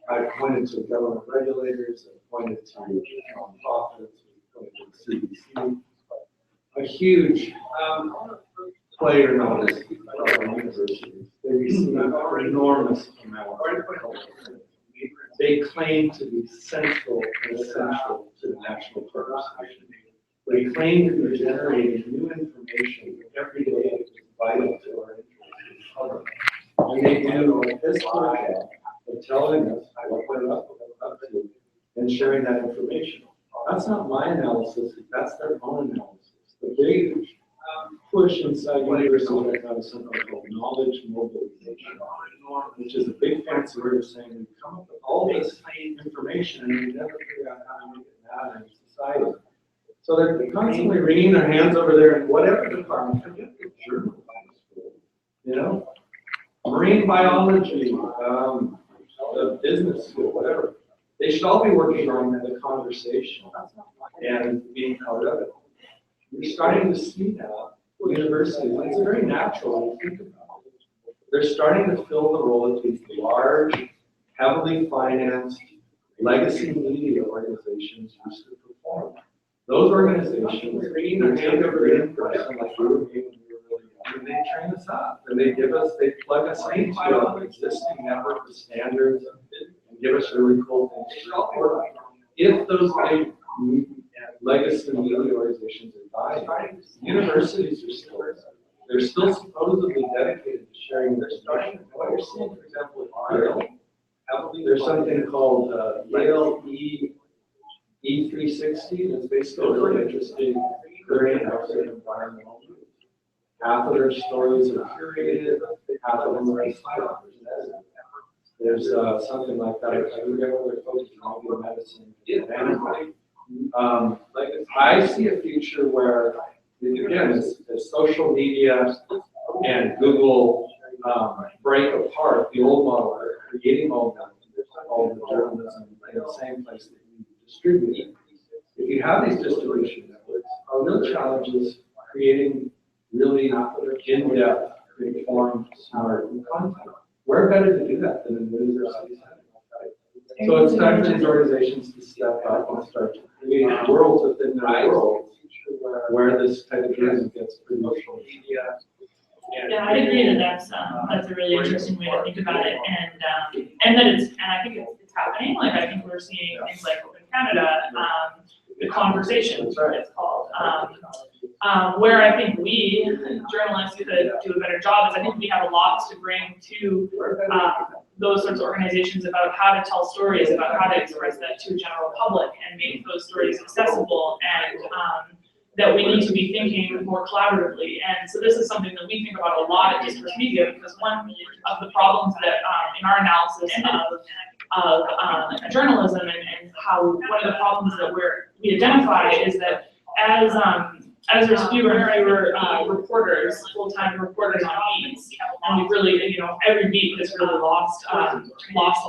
I've pointed to government regulators, I've pointed to nonprofits, I've pointed to CDC. A huge player in this universities. They receive an enormous amount of help. They claim to be central and essential to the national purpose. They claim to be generating new information every day that is vital to our interest in public. And they do this project of telling us what we're up to and sharing that information. That's not my analysis, that's their own analysis. The big push inside universities right now is something called knowledge mobilization, which is a big fancy word of saying we come up with all this information and we never figure out how to make it matter in society. So they're constantly wringing their hands over there in whatever department, forget the journalism school, you know, marine biology, business school, whatever. They should all be working on the conversation and being part of it. You're starting to see now universities, and it's very natural when you think about it. They're starting to fill the role of these large, heavily financed legacy media organizations used to perform. Those organizations, they take a great person like you and me when we were really young, and they train us up, and they plug us into an existing network of standards and give us really cool things to report on. If those big legacy media organizations are dying, universities are still there. They're still supposedly dedicated to sharing their story. What you're seeing, for example, at Yale, there's something called Yale E360 that's basically really interesting current outside environmental news. Half of their stories are curated, half of them are inspired. There's something like that. I forget what they're focused on, medicine. I see a future where, again, as social media and Google break apart the old model, creating all the journalism in the same place that you distribute it. If you have these distribution networks, our real challenge is creating really in-depth, informed, smart content. Where better to do that than in the university setting? So it's time for these organizations to step up and start to create worlds within their worlds where this type of journalism gets promotional media. Yeah, I agree that that's a really interesting way to think about it, and that it's, and I think it's happening. Like I think we're seeing things like Open Canada, the conversation, it's called, where I think we journalists could do a better job is I think we have a lot to bring to those sorts of organizations about how to tell stories, about how to express that to a general public and make those stories accessible, and that we need to be thinking more collaboratively. And so this is something that we think about a lot at Discourse Media, because one of the problems that in our analysis of journalism and how one of the problems that we identify is that as there's fewer and fewer reporters, full-time reporters on beats, and we've really, every beat has really lost a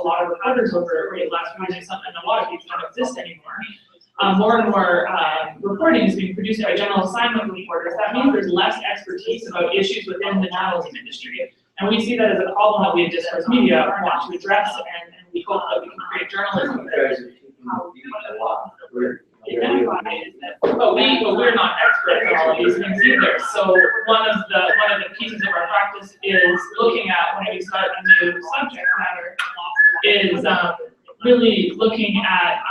lot of reporters over the last few years, and a lot of beats don't exist anymore. More and more reporting is being produced by general assignment reporters. That means there's less expertise about issues within the journalism industry. And we see that as a problem that we at Discourse Media want to address, and we hope that we can create journalism that but we're not experts on all of these things either. So one of the pieces of our practice is looking at when we start a new subject matter is really looking at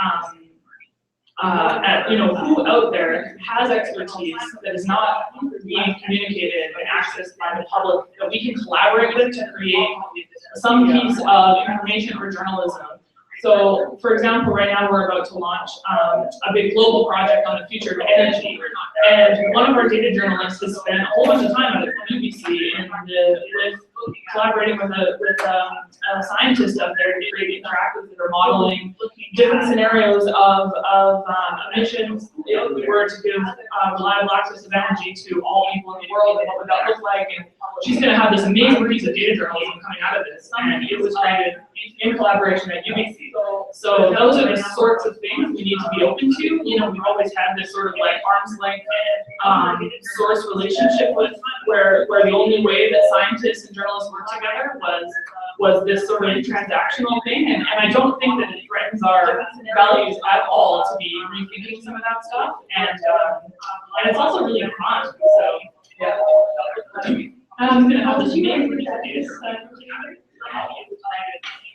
who out there has expertise that is not being communicated and accessed by the public that we can collaborate with to create some piece of information or journalism. So, for example, right now we're about to launch a big global project on the future of energy, and one of our data journalists has spent a whole bunch of time at UBC with collaborating with a scientist up there to create interactives that are modeling different scenarios of emissions if we were to give reliable access of energy to all people in the world, and what would that look like. And she's going to have this amazing piece of data journalism coming out of this, and it was created in collaboration at UBC. So those are the sorts of things we need to be open to. You know, we've always had this sort of like arm's length source relationship with where the only way that scientists and journalists work together was this sort of transactional thing, and I don't think that it threatens our values at all to be rethinking some of that stuff, and it's also really fun. So yeah, I'm gonna have this name.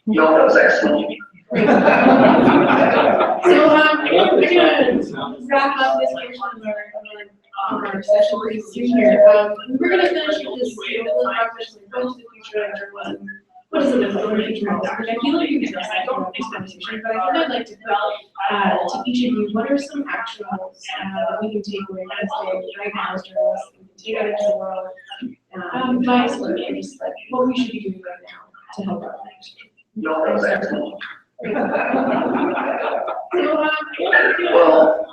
No, that was excellent. So, we're gonna wrap up this portion of our session pretty soon here. We're gonna finish with this little question, what is the future of journalism? What is the future of journalism? I feel like you can I don't think conversation, but I think I'd like to put to each of you, what are some actions that we can take away from this day right now as journalists, we can take out into the world, advice for me, just like what we should be doing right now to help our lives. No, that was excellent. So, Well,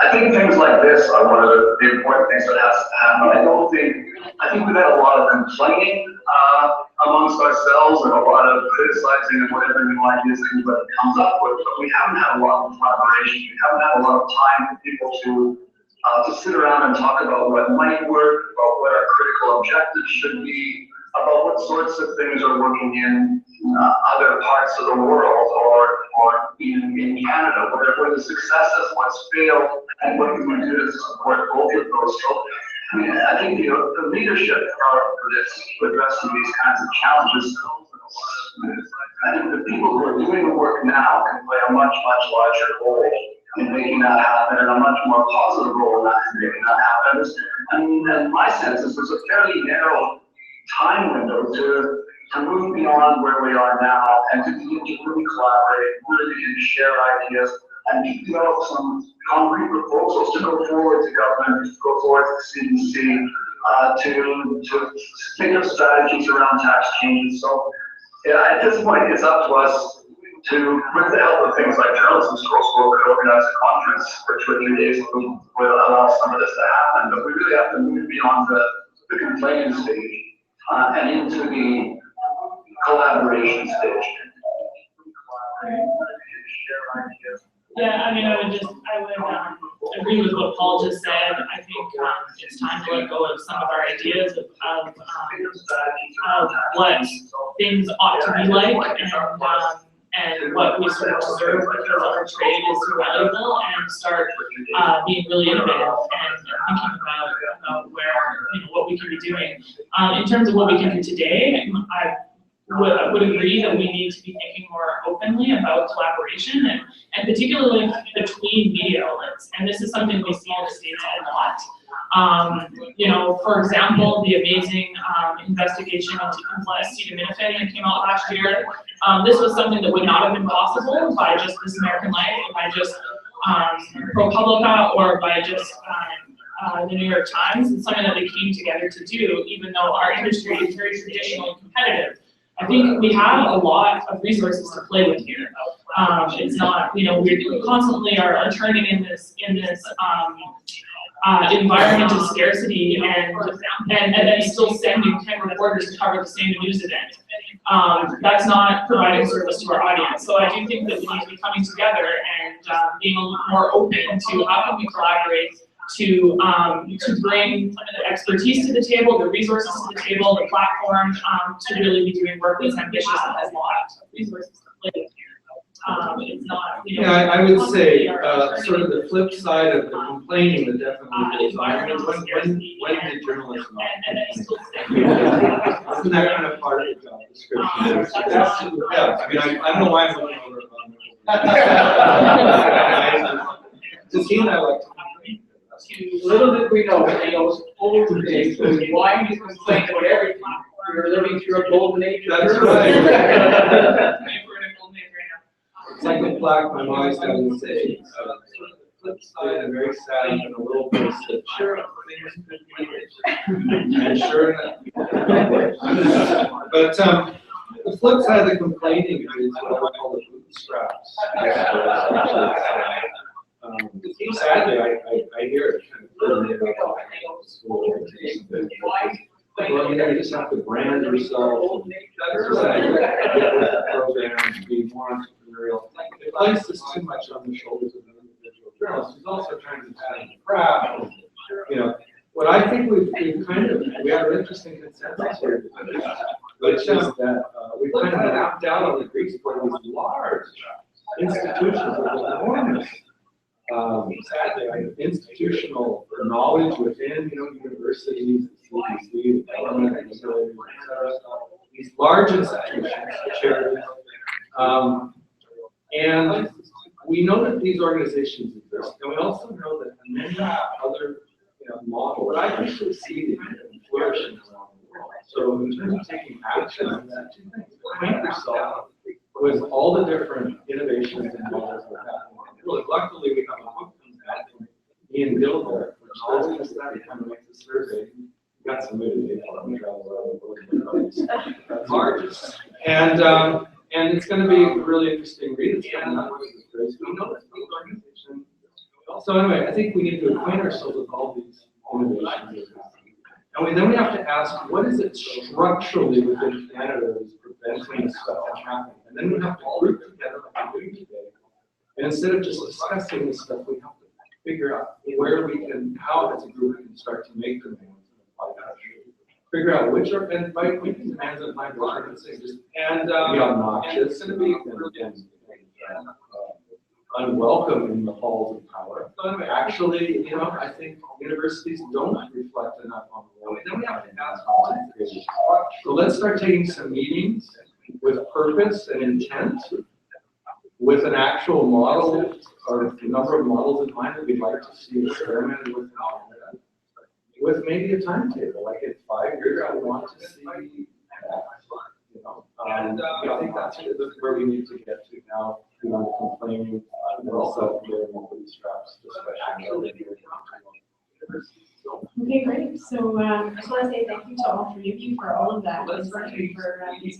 I think things like this are one of the important things that has to happen. I think we've had a lot of complaining amongst ourselves and a lot of criticizing and whatever new ideas anybody comes up with, but we haven't had a lot of collaboration. We haven't had a lot of time for people to sit around and talk about what might work, about what our critical objectives should be, about what sorts of things are working in other parts of the world or even in Canada, where the successes, what's failed, and what we can do to support both of those. So I think the leadership for this, for addressing these kinds of challenges, I think the people who are doing the work now can play a much, much larger role in making that happen, and a much more positive role in making that happen. And my sense is there's a fairly narrow time window to move beyond where we are now and to begin to really collaborate, really begin to share ideas, and to develop some concrete proposals to go forward to government, to go forward to CDC, to think of strategies around tax changes. So yeah, at this point, it's up to us to, with the help of things like Journalism School, could organize a conference for 2 or 3 days will allow some of this to happen. But we really have to move beyond the complaining stage and into the collaboration stage. Yeah, I mean, I would agree with what Paul just said. I think it's time to let go of some of our ideas of what things ought to be like, and what we sort of deserve because our trade is so valuable, and start being really innovative and thinking about where, what we can be doing. In terms of what we can do today, I would agree that we need to be thinking more openly about collaboration, and particularly between media outlets. And this is something we see in the States a lot. For example, the amazing investigation into acetaminophen that came out last year. This was something that would not have been possible by just This American Life, or by just ProPublica, or by just the New York Times. It's something that they came together to do, even though our industry is very traditionally competitive. I think we have a lot of resources to play with here. It's not, we constantly are turning in this environment of scarcity, and then still sending 10 reporters to cover the same news event. That's not providing service to our audience. So I do think that we need to be coming together and being a little more open to how can we collaborate to bring the expertise to the table, the resources to the table, the platform, to really be doing work that's ambitious and has a lot of resources to play with here. It's not you know. Yeah, I would say, sort of the flip side of the complaining that definitely goes on. I mean, when did journalism? And it's still. Isn't that kind of part of the job description? Yeah, I mean, I don't know why I'm looking over it. Just he and I like to complain. Little did we know, in those old days, when why you complain about everything, we were living through a golden age. of That's journalism. right. It's like the plaque my mom's having to say, sort of the flip side, and very sad, and a little bit of sure, things could be. And sure enough. But, the flip side of the complaining is what I call the bootstraps. Sadly, I hear it kind of permeate out the school. Well, you know, you just have to brand yourself, programs, be more entrepreneurial. It places too much on the shoulders of the individual journalist who's also trying to understand the craft. You know, what I think we have an interesting consensus here, which is that we've kind of mapped out on the Greek board these large institutions with enormous, sadly, institutional knowledge within, universities, CDC, the government, et cetera, these large institutions, charities. And we know that these organizations exist, and we also know that many other models actually see the flourishing around the world. So in terms of taking action on that, acquaint yourself with all the different innovations and models that are happening. Really, luckily, we have a book from that from Ian Gilbert, which does just that. He kind of makes a survey. We got some really big largest, and it's going to be a really interesting read. It's coming out with this organization. So anyway, I think we need to acquaint ourselves with all these innovations. And then we have to ask, what is it structurally within Canada that is preventing this stuff from happening? And then we have to group together like we're doing today. And instead of just discussing this stuff, we have to figure out where we can, how as a group we can start to make demands and apply that. Figure out which are, and by making demands and applying organizations, and be obnoxious, it's going to be really unwelcome in the halls of power. Actually, I think universities don't reflect enough on the world. Then we have to ask, so let's start taking some meetings with purpose and intent, with an actual model or a number of models in mind that we'd like to see experimented with maybe a timetable, like in 5 years, I want to see that. I think that's where we need to get to now. Complaining and also doing these straps discussion. Okay, great. So I just want to say thank you to all three of you for all of that. Thank you for answering these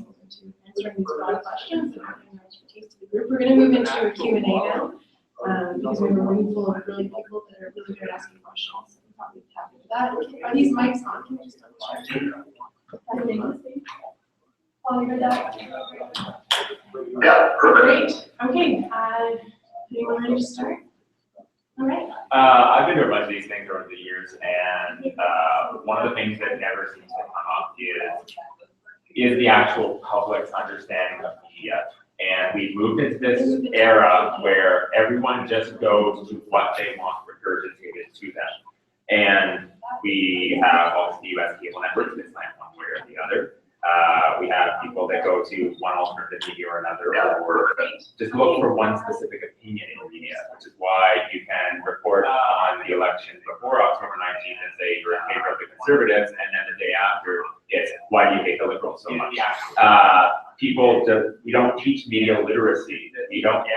broad questions and bringing your expertise to the group. We're going to move into a Q&A now because we have a room full of really people that are really good at asking questions. So we're probably happy with that. Are these mics on? Can you just double check? Paul, you heard that? Yeah, perfect. Great. Okay. Anyone ready to start? All right. I've been to a bunch of these things over the years, and one of the things that never seems to come up is the actual public's understanding of media. And we've moved into this era where everyone just goes to what they want regurgitated to them. And we have obviously US cable networks that slant one way or the other. We have people that go to one alternative media or another, or just look for one specific opinion in media, which is why you can report on the election before October 19th and say you're in favor of the Conservatives, and then the day after it's why do you hate the Liberals so much? We don't teach media literacy. We don't teach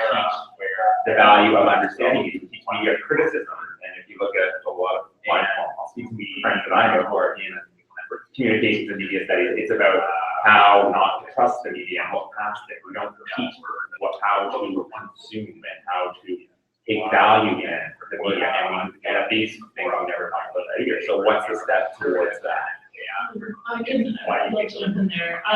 the value of understanding media. We teach media criticism, and if you look at a lot of I'll speak to friends that I know who are in communications and media studies, it's about how not to trust the media and look past it. We don't teach how to consume and how to take value in the media, and these things we never talk about that either. So what's the step towards that? I can jump in there. I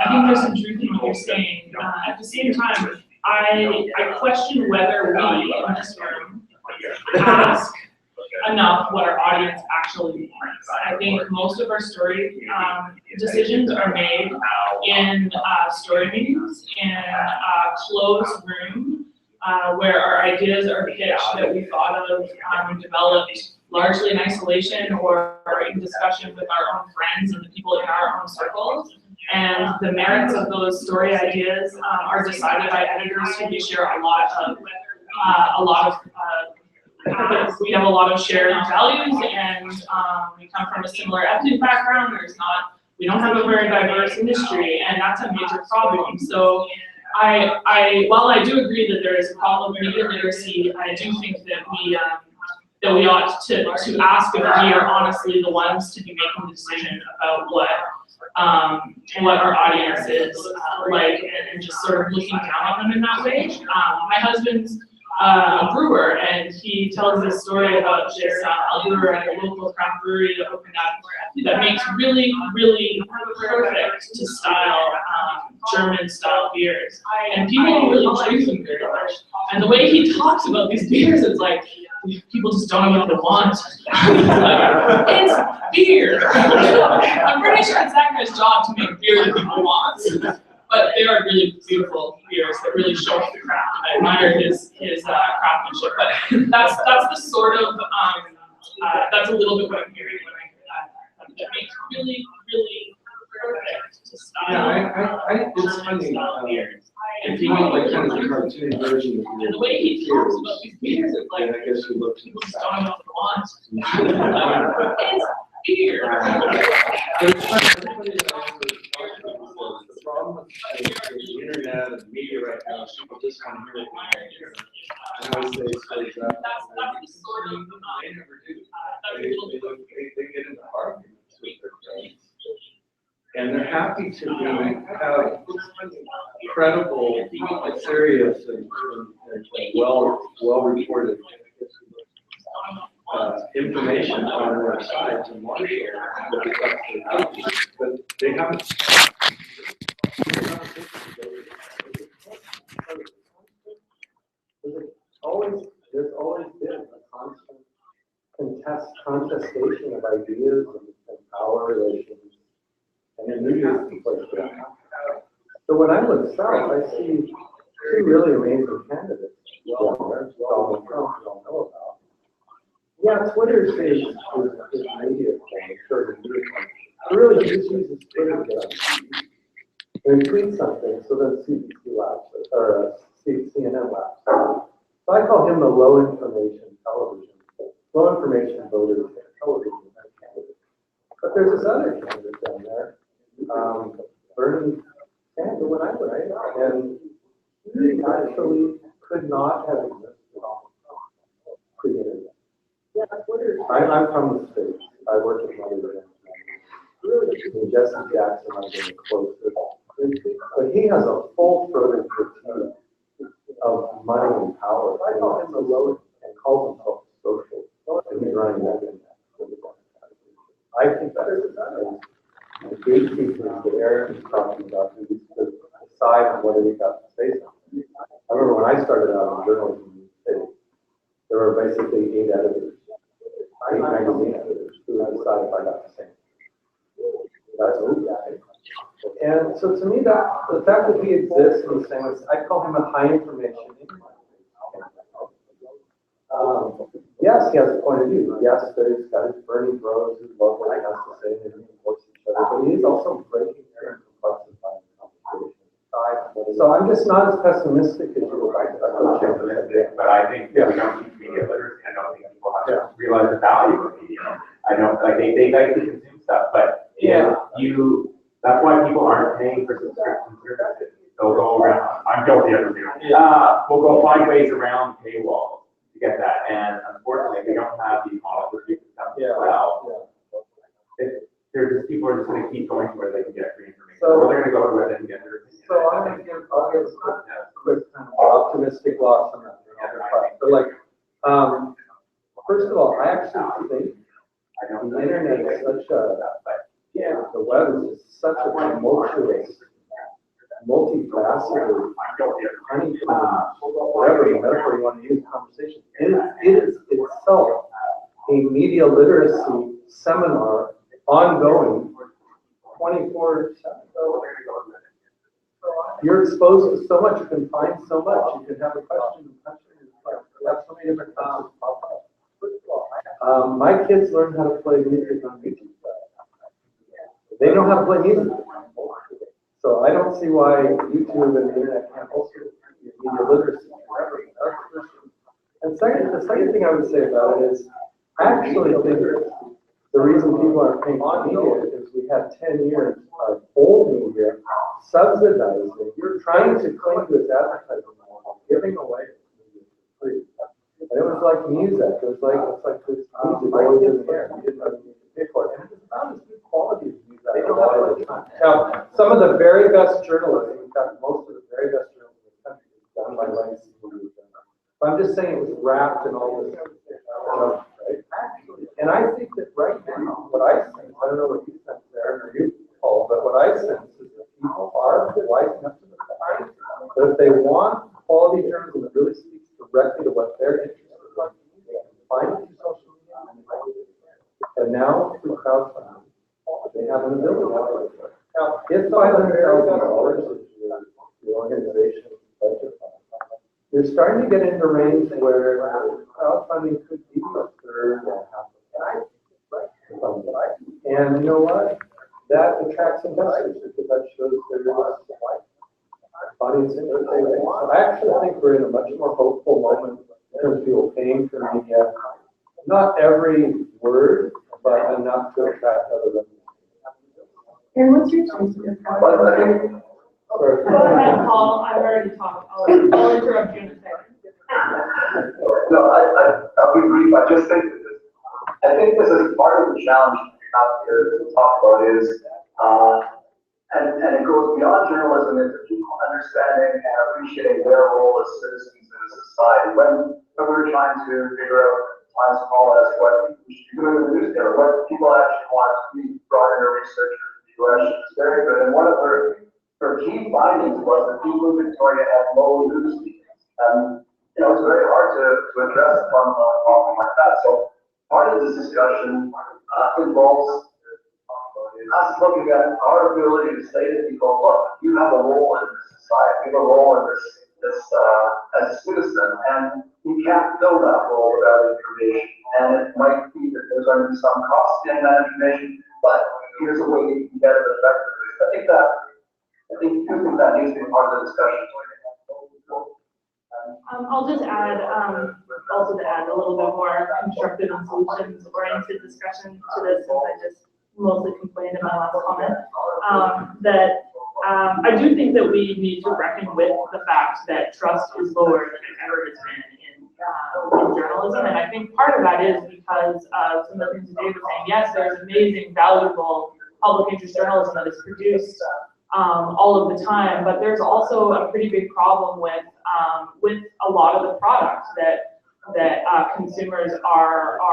think there's some truth in what you're saying. At the same time, I question whether we in this room ask enough what our audience actually wants. I think most of our story decisions are made in story meetings, in a closed room, where our ideas are pitched that we thought of, developed largely in isolation or in discussion with our own friends and the people in our own circles. And the merits of those story ideas are decided by editors who we share a lot of we have a lot of shared values, and we come from a similar ethnic background. We don't have a very diverse industry, and that's a major problem. So while I do agree that there is a problem with media literacy, I do think that we ought to ask if we are honestly the ones to be making the decision about what our audience is like, and just sort of looking down on them in that way. My husband's a brewer, and he tells this story about this brewer at a local craft brewery that opened up that makes really, really perfect to style German style beers. And people don't really drink them very much. And the way he talks about these beers, it's like, people just don't know what they want. It's beer. I'm pretty sure it's that guy's job to make beer that people want. But they are really beautiful beers that really show off the craft. I admire his craftsmanship. But that's the sort of that's a little bit what I'm hearing when I hear that. That makes really, really perfect to style. Yeah, it's funny. If you want like kind of the cartoon version of And the way he talks about these beers, it's like, I guess you look to people the just don't know what they want. It's beer. But it's funny, everybody that I ever talked to says the problem with the internet and media right now is people just want to hear what they want to hear. And I would say, so is that. That's the sort of, They never do. that's a little bit. They get into arguments with their friends. And they're happy to have credible, serious, and well-reported information on their side to marshal what the facts are telling you. But they haven't. There's always been a constant contestation of ideas and power relations. And then media is the place for that. So when I look south, I see two really amazing candidates. There's Donald Trump, we all know about. Yeah, Twitter is media thing, certain media thing. But really, he just uses Twitter to get on TV. And he tweets something, so then CBC laughs, or CNN laughs. So I call him the low information voters television candidate. But there's this other candidate down there. Bernie Sanders, when I was right, and he actually could not have existed pre-internet. Yeah, I'm from the States. I work at Money and Jesse Jackson, I've been closer. But he has a full-throated critique of money and power. I call him the lowest and calls himself social. And he's running that in that. I think that is the gatekeepers that Eric is talking about, who used to decide on whether we got to say something. I remember when I started out in journalism in the States, there were basically 8 editors, 8 magazine editors, who decided if I got to say something. That's old guy. And so to me, the fact that he exists in the same way, I call him a high information internet. Yes, he has a point of view. Yes, he's got his Bernie bros who love what he has to say and reinforce each other, but he is also breaking through and complexifying the conversation. So I'm just not as pessimistic as you would like to. But I think we don't teach media literacy. I don't think people have to realize the value of media. I don't like they like to consume stuff, but that's why people aren't paying for subscription services. They'll go around. I'm guilty of it. We'll go find ways around paywalls to get that, and unfortunately, we don't have the model for people to as well. There's just people are just going to keep going to where they can get free information. So they're going to go to where they can get their opinion. So I'm going to give a quick kind of optimistic loss on that. But like, first of all, I actually think the internet is such the web is such a tumultuous, multifaceted, honeycomb, whatever metaphor you want to use, conversation. It is itself a media literacy seminar, ongoing, 24/7. You're exposed to so much, you can find so much, you can have a question different things pop up. My kids learn how to play music on YouTube. They know how to play music. So I don't see why YouTube and the internet can't also be media literacy. And the second thing I would say about it is, I actually think the reason people aren't paying for media is we had 10 years of old media subsidizing. You're trying to cling to its advertising model, giving away media for free. And it was like music. It's like this music always in the air. You didn't have to pay for it. And it's not as good quality as music. Now, some of the very best journalism, in fact, most of the very best journalism in the country is done by legacy media. I'm just saying it was wrapped in all this stuff, right? And I think that right now, what I sense, I don't know what you sense there, or you, Paul, but what I sense is that people are wise enough to the fact that if they want quality journalism that really speaks directly to what they're interested in, they can find it through social media. And now, through crowdfunding, they have an ability to do it. Now, if $500,000 is the organization's budget, you're starting to get into range where crowdfunding could be a third or half of that. And you know what? That attracts investors because that shows there's audience interest. So I actually think we're in a much more hopeful moment in terms of people paying for media. Not every word, but enough to attract other revenue. And what's your choice of your product? Go ahead, Paul, I've already talked, I'll interrupt you in a second. No, I'll be brief. I just think that I think this is part of the challenge we have here to talk about is, and it goes beyond journalism into people understanding and appreciating their role as citizens in a society. When we're trying to figure out Times Call as what we should do in the newspaper, what people actually want to be brought into research review, is very good. And one of her key findings was that people in Victoria had low news meetings. And, you know, it's very hard to address a problem like that. So part of this discussion involves us looking at our ability to say to people, look, you have a role in this society, you have a role in this as a citizen, and you can't fill that role without information. And it might be that there's going to be some cost in that information, but here's a way you can get it effectively. I think that needs to be part of the discussion. I'll just add, also to add a little bit more constructive and solutions-oriented discussion to this, since I just mostly complained in my last comment, I do think that we need to reckon with the fact that trust is lower than it ever has been in journalism, and I think part of that is because of some of the things Dave was saying. Yes, there's amazing, valuable public interest journalism that is produced all of the time, but there's also a pretty big problem with a lot of the products that consumers are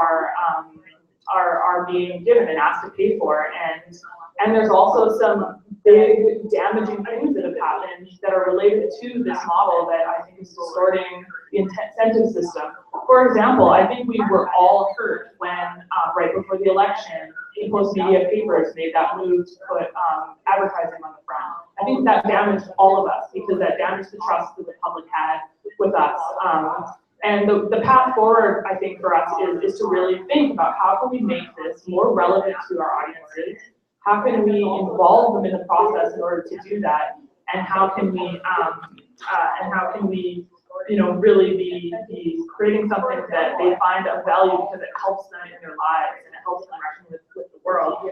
being given and asked to pay for, and there's also some big damaging things that have happened that are related to this model that I think is distorting the incentive system. For example, I think we were all hurt when right before the election, Post Media Papers made that move to put advertising on the front. I think that damaged all of us because that damaged the trust that the public had with us. And the path forward, I think, for us is to really think about how can we make this more relevant to our audiences? How can we involve them in the process in order to do that? And how can we really be creating something that they find of value because it helps them in their lives and it helps them interact with the world.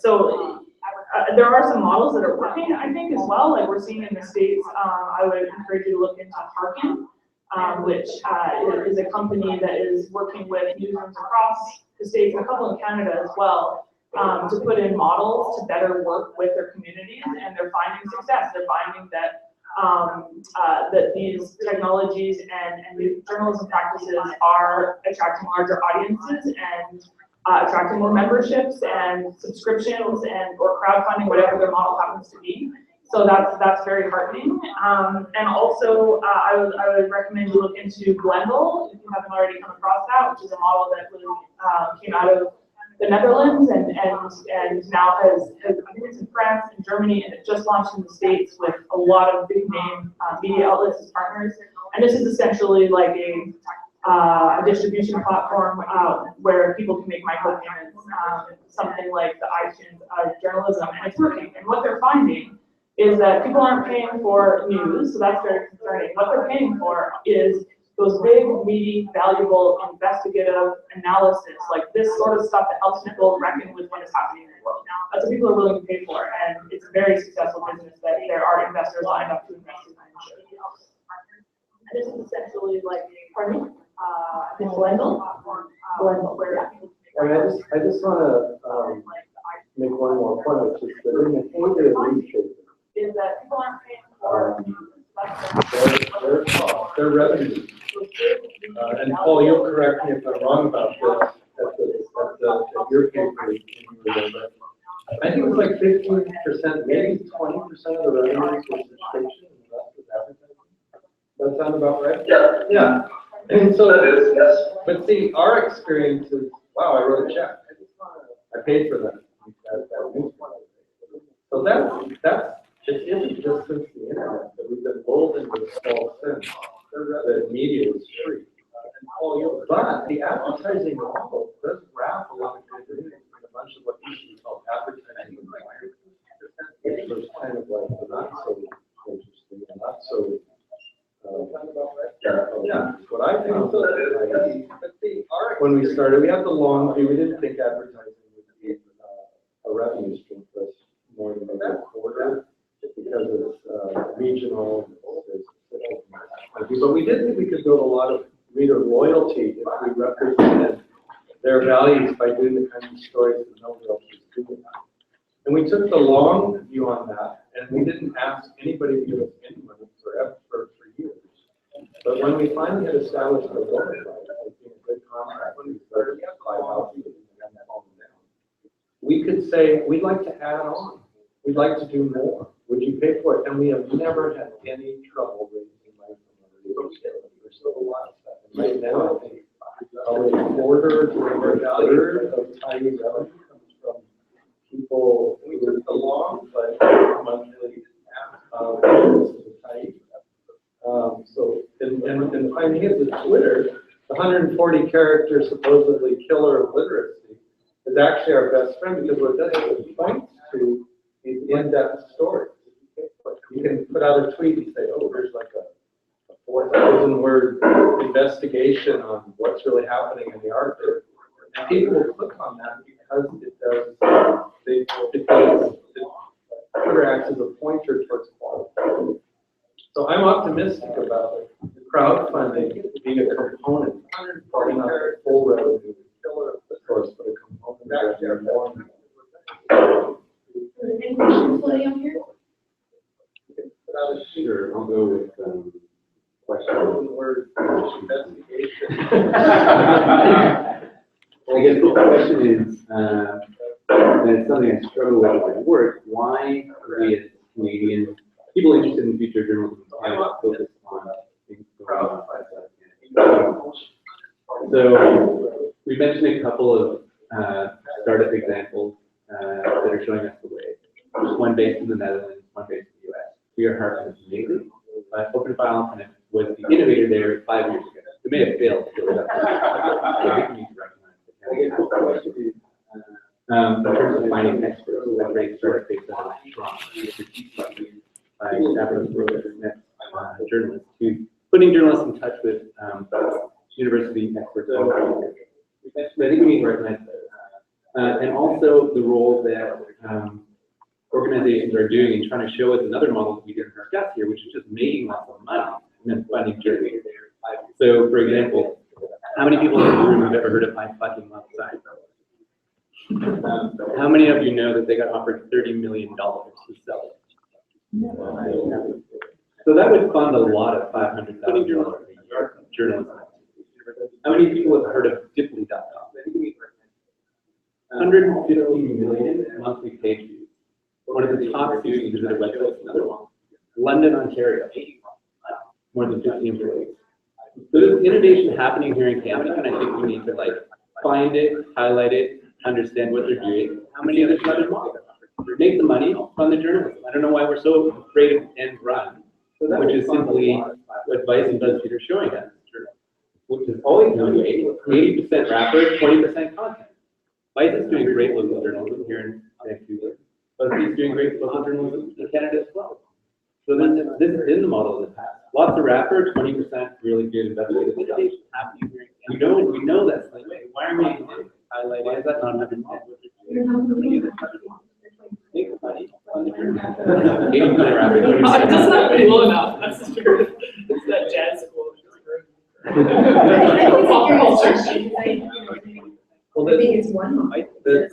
So there are some models that are working, I think, as well. Like we're seeing in the States, I would encourage you to look into Harkin, which is a company that is working with newsrooms across the States and a couple in Canada as well, to put in models to better work with their communities, and they're finding success. They're finding that that these technologies and new journalism practices are attracting larger audiences and attracting more memberships and subscriptions and or crowdfunding, whatever their model happens to be. So that's very heartening. And also, I would recommend you look into Glendale if you haven't already come across that, which is a model that really came out of the Netherlands and now has I think it's in France and Germany, and it just launched in the States with a lot of big name media outlets as partners. And this is essentially like a distribution platform where people can make micropayments, something like the iTunes of journalism, and it's working. And what they're finding is that people aren't paying for news, so that's very concerning. What they're paying for is those big, meaty, valuable, investigative analysis, like this sort of stuff that helps people reckon with what is happening in the world. That's what people are willing to pay for, and it's a very successful business that there are investors lined up to invest in that. And this is essentially like, pardon me, Glendale, where. And I just want to make one more point, which is that in the heyday of newspapers, Is that people aren't paying for. their revenue. And Paul, you'll correct me if I'm wrong about this, at your paper. I think it was like 15%, maybe 20% of the revenue was subscription and the rest was advertising. That sound about right? Yeah. Yeah. And so, That is, yes. but see, our experience is, wow, I wrote a check. I paid for that. So it isn't just since the internet that we've been lulled into this false sense that media is free. But the advertising model does wrap a lot of good things in a bunch of what used to be called advertising environment. Which was kind of like not so interesting and not so. Yeah, what I think. When we started, we had the long view. We didn't think advertising would be a revenue stream for us more than maybe a quarter, because it's regional. But we did think we could build a lot of reader loyalty if we represented their values by doing the kind of stories that nobody else was doing. And we took the long view on that, and we didn't ask anybody to give us any money for years. But when we finally had established our bonus right, like being a good contract, when we started to buy houses and then that all down, we could say, we'd like to add on. We'd like to do more. Would you pay for it? And we have never had any trouble raising money from our readers. There's still a lot of stuff. And right now, I think probably a quarter to a third of tiny revenue comes from people who are along, but monthly so, and the finding is that Twitter, the 140 character supposedly killer of literacy, is actually our best friend, because what it does is it points to these in-depth stories. You can put out a tweet and say, oh, there's like a 4,000 word investigation on what's really happening in the Arctic. And people will click on that because Twitter acts as a pointer towards quality. So I'm optimistic about the crowdfunding being a component, not a full revenue source, but a component of revenue. Any questions floating here? Sure, I'll go with question. Word investigation. I guess the question is, and it's something I struggle with at work, why are we as Canadians, people interested in future journalism, focus on things going on? So we mentioned a couple of startup examples that are showing us the way. There's one based in the Netherlands, one based in the US. We are Heartland Canadian, but Open File kind of was the innovator there 5 years ago. It may have failed to build up. So we need to recognize it. In terms of finding experts, we have a great startup based out of Toronto, by Stavros Net journalists, who's putting journalists in touch with university experts. So I think we need to recognize that. And also the role that organizations are doing in trying to show us another model that we didn't discuss here, which is just making lots of money and then funding journalists. So, for example, how many people in the room have ever heard of I Fucking Love Science? How many of you know that they got offered $30 million to sell it? So that would fund a lot of $500,000 a year journalism. How many people have heard of Dipley.com? 150 million monthly page views. One of the top 2 users of their website, another one. London, Ontario, more than 50 employees. So there's innovation happening here in Canada, and I think we need to find it, highlight it, understand what they're doing. How many of other models? Make the money, fund the journalism. I don't know why we're so afraid of end run, which is simply what Bison does Peter's showing us, which is always done 80% rapper, 20% content. Bison's doing great local journalism here in Vancouver, but he's doing great local journalism in Canada as well. So this is in the model of the past. Lots of rapper, 20% really good investigative stuff. We know that's like, wait, why are we highlighting? Why is that not another model? Make money. 80% rapper, 20% It doesn't have to be low enough, that's true. It's that jazz school. Pop culture. I think it's one. The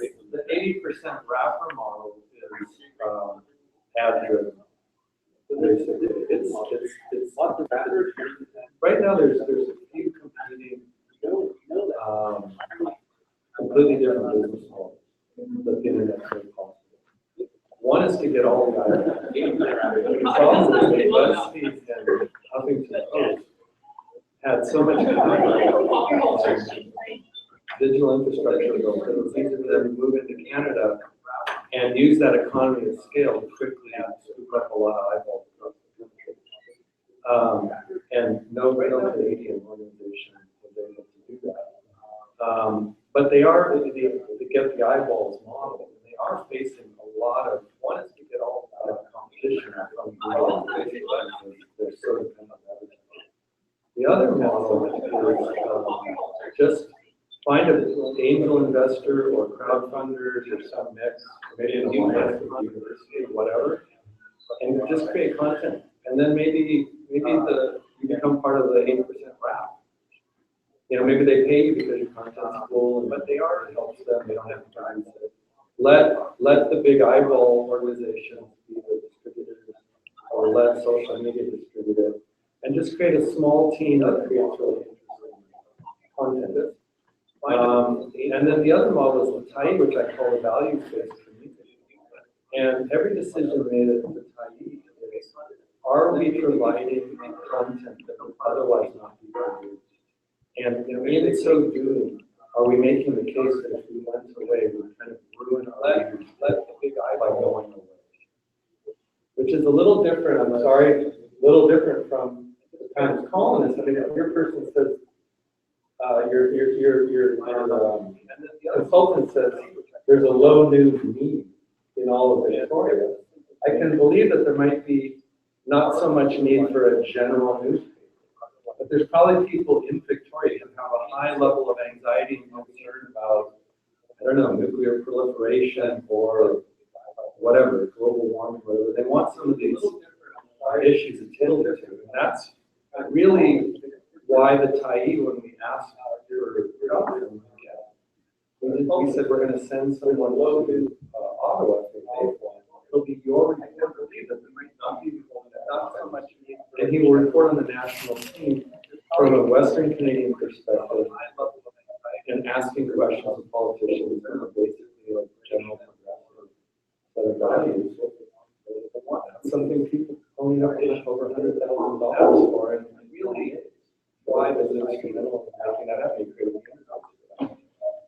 80% rapper model is, it's lots of rappers. Right now, there's a few competing, completely different business models that the internet is possible. One is to get all the guys. The problem is that BuzzFeed and Huffington Post had so much digital infrastructure built that it was easy for them to move into Canada and use that economy of scale to quickly scoop up a lot of eyeballs across the country. And no Canadian organization was able to do that. But they are, to get the eyeballs model, they are facing a lot of, one is to get all the competition from Google. They're so dependent on advertising. The other model is just find an angel investor or crowdfunders or some mix, maybe a university, whatever, and just create content. And then maybe you become part of the 8% wrap. You know, maybe they pay you because your content's cool, but it helps them. They don't have to produce it. Let the big eyeball organizations be the distributors, or let social media distribute it, and just create a small team that creates really interesting content. And then the other model is the TIE, which I call the values-based community. And every decision made at the TIE is, are we providing content that would otherwise not be produced? And in so doing, are we making the case that if we went away, we would kind of ruin our let the big eye by going away? Which is a little different, I'm sorry, a little different from the Times columnist. I mean, if your person says, your consultant says there's a low news need in all of Victoria, I can believe that there might be not so much need for a general newspaper, but there's probably people in Victoria who have a high level of anxiety and concern about, I don't know, nuclear proliferation or whatever, global warming, whatever. They want some of these issues attended to, and that's really why the TIE, when we asked for production, we said we're going to send someone low to Ottawa to pay for it. It'll be your responsibility that there might not be not so much need. And he will report on the national scene from a Western Canadian perspective and asking questions of politicians and basically like general progressive set of values. Something people only have to pay over $100,000 for, and really is. Why does it instrumental in making that happen?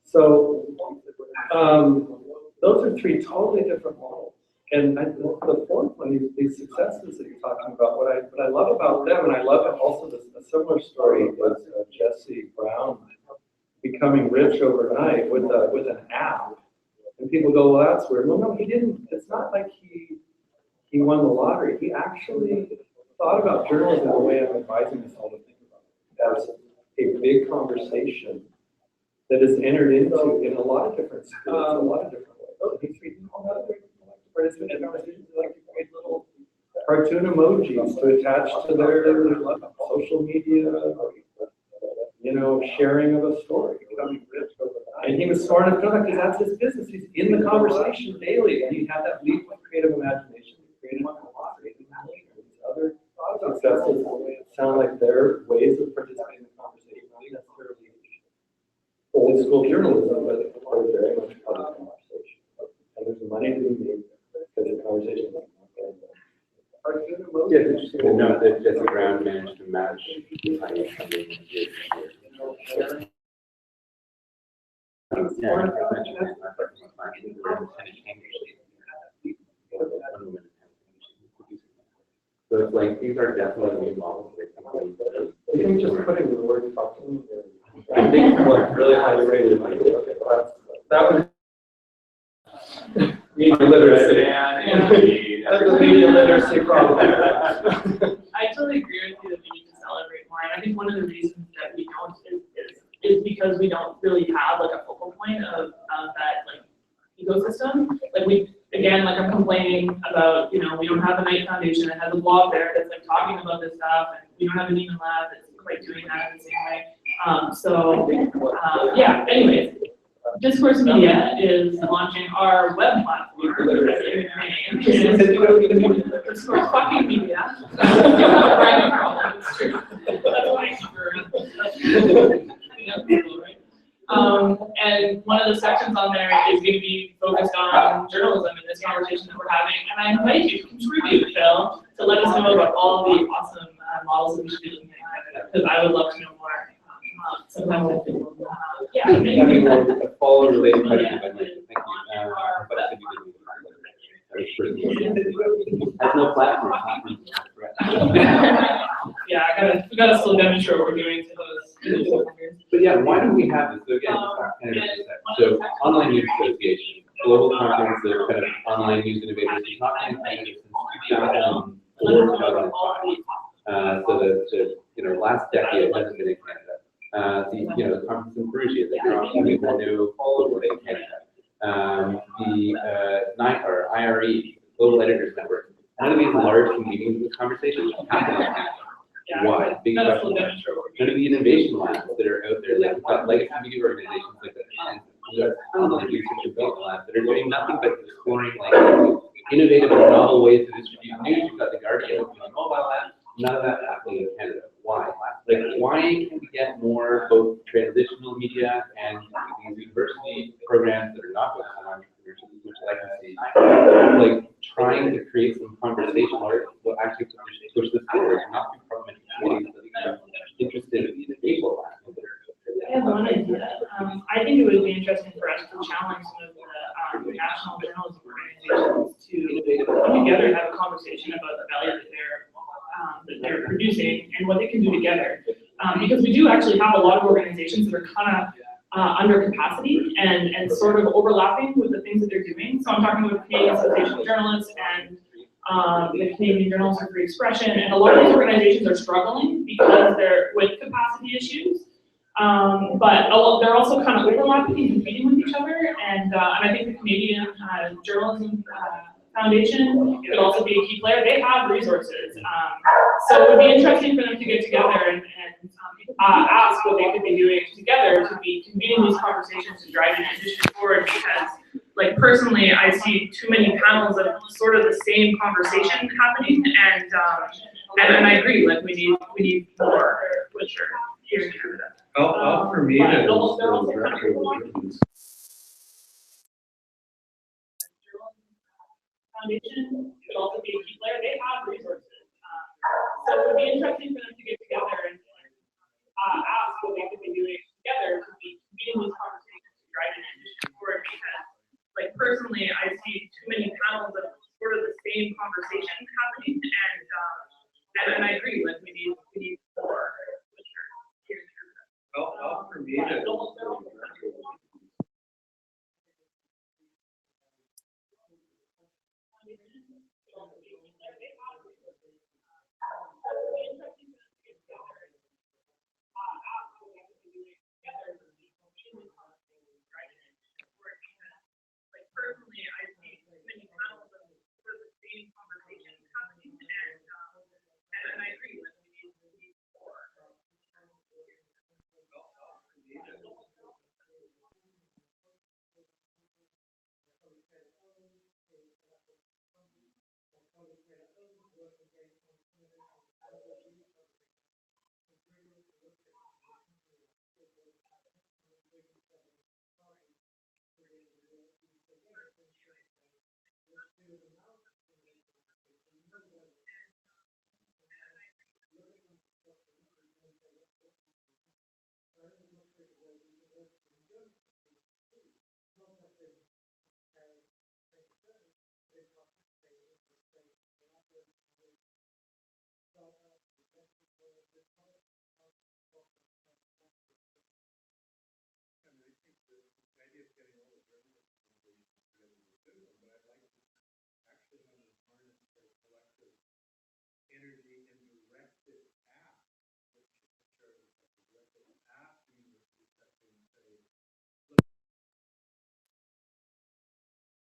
So those are three totally different models. And the fourth one, these successes that you're talking about, what I love about them, and I love it also a similar story was Jesse Brown becoming rich overnight with an app. And people go, well, that's weird. Well, no, he didn't. It's not like he won the lottery. He actually thought about journalism the way I'm advising us all to think about it, as a big conversation that is entered into in a lot of different schools, a lot of different ways. He's reading all that. Participate in conversations, like to create little cartoon emojis to attach to their social media, sharing of a story. And he was smart enough to know that because that's his business. He's in the conversation daily, and he had that leap of creative imagination. He created a lot. These other successes sound like their ways of participating in the conversation, not necessarily old school journalism, but they're very much part of the conversation. And there's money to be made. The conversation. Yeah, it's interesting to note that Jesse Brown managed to match Chinese funding this year. So it's like these are definitely new models. I think just putting the word fucking, I think what really highlighted, like, okay, that was. Media literacy. That's a media literacy problem. I totally agree with you that we need to celebrate more, and I think one of the reasons that we don't is because we don't really have like a focal point of that like ecosystem. Like we, again, like I'm complaining about, you know, we don't have a Knight Foundation that has a blog there that's like talking about this stuff, and we don't have an Eden Lab that's quite doing that in the same way. Yeah, anyways. Discourse Media is launching our web platform. Which is Discourse fucking Media. It's true. That's why I keep and one of the sections on there is going to be focused on journalism and this conversation that we're having. And I invite you to contribute, Phil, to let us know about all the awesome models that we should be looking at, because I would love to know more. Sometimes I think, yeah. I mean, a follow related question, but thank you. But I think has no platform. Yeah, we gotta still demonstrate what we're doing to those. But yeah, why don't we have this? So again, kind of so online news association, global conference of kind of online news innovators. It's not kind of since 2004, 2005. So the last decade it hasn't been in Canada. The conference in Perugia, the Toronto New Global in Canada. The NICAR, IRE, Global Editors Network. None of these large meetings and conversations happen in Canada. Why? Big question. None of the innovation labs that are out there, like we've got legacy media organizations like that, and we've got tons of research and development labs that are doing nothing but exploring like innovative and novel ways to distribute news. You've got the Guardian, the mobile app. None of that happening in Canada. Why? Like, why can we get more both transitional media and these university programs that are not focused on entrepreneurship, which I can see, like trying to create some conversation or will actually push this forward, not through parliamentary committees that are interested in the innovation lab. I have one idea. I think it would be interesting for us to challenge some of the national journalism organizations to come together and have a conversation about the value that they're producing and what they can do together. Because we do actually have a lot of organizations that are kind of under capacity and sort of overlapping with the things that they're doing. So I'm talking with the Canadian Association of Journalists and the Canadian Journalists for Free Expression, and a lot of these organizations are struggling because they're with capacity issues. But they're also kind of overlapping and competing with each other, and I think the Canadian Journalism Foundation could also be a key player. They have resources, so it would be interesting for them to get together and ask what they could be doing together to be convening these conversations and driving the industry forward. Because, like personally, I see too many panels of sort of the same conversation happening, and I agree. Like we need more, for sure, here in Canada. For me, it is. Foundation could also be a key player. They have resources, so it would be interesting for them to get together and ask what they could be doing together to be convening these conversations and driving the industry forward. Because, like personally, I see too many panels of sort of the same conversation happening, and I agree. Like we need more, for sure, here in Canada. For me, it is. Personally, I see many panels of sort of the same conversation happening, and I agree. Like we need more.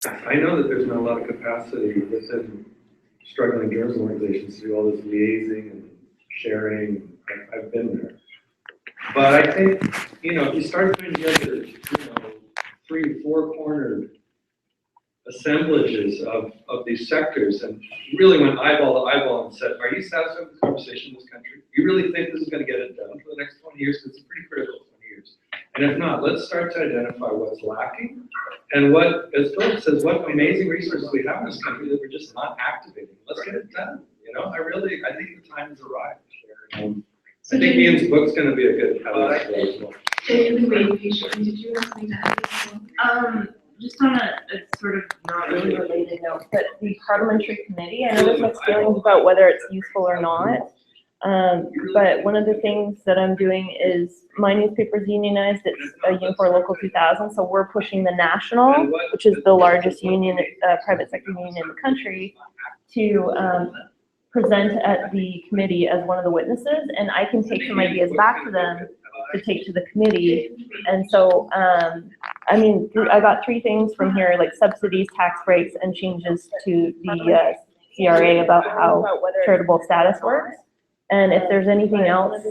I know that there's not a lot of capacity within struggling journalism organizations to do all this liaising and sharing. I've been there. But I think, if you start putting together, 3, 4 cornered assemblages of these sectors and really went eyeball to eyeball and said, are you satisfied with the conversation in this country? You really think this is going to get it done for the next 20 years? Because it's pretty critical 20 years. And if not, let's start to identify what's lacking and what, as Philip says, what amazing resources we have in this country that we're just not activating. Let's get it done. I think the time has arrived. I think Ian's book's going to be a good catalyst for as well. Daily waiting patiently, did you have something to add? Just on a sort of not really related note, but the parliamentary committee, I know there's mixed feelings about whether it's useful or not. But one of the things that I'm doing is my newspaper's unionized. It's a Unifor Local 2000, so we're pushing the National, which is the largest union, private sector union in the country, to present at the committee as one of the witnesses, and I can take some ideas back to them to take to the committee. And so, I got 3 things from here, like subsidies, tax breaks, and changes to the CRA about how charitable status works. And if there's anything else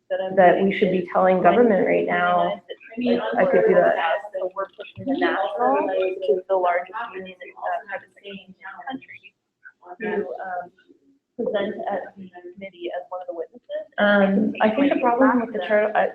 that we should be telling government right now, I could do that. So we're pushing the National, which is the largest union in private sector in the country, to present at the committee as one of the witnesses. I think the problem with the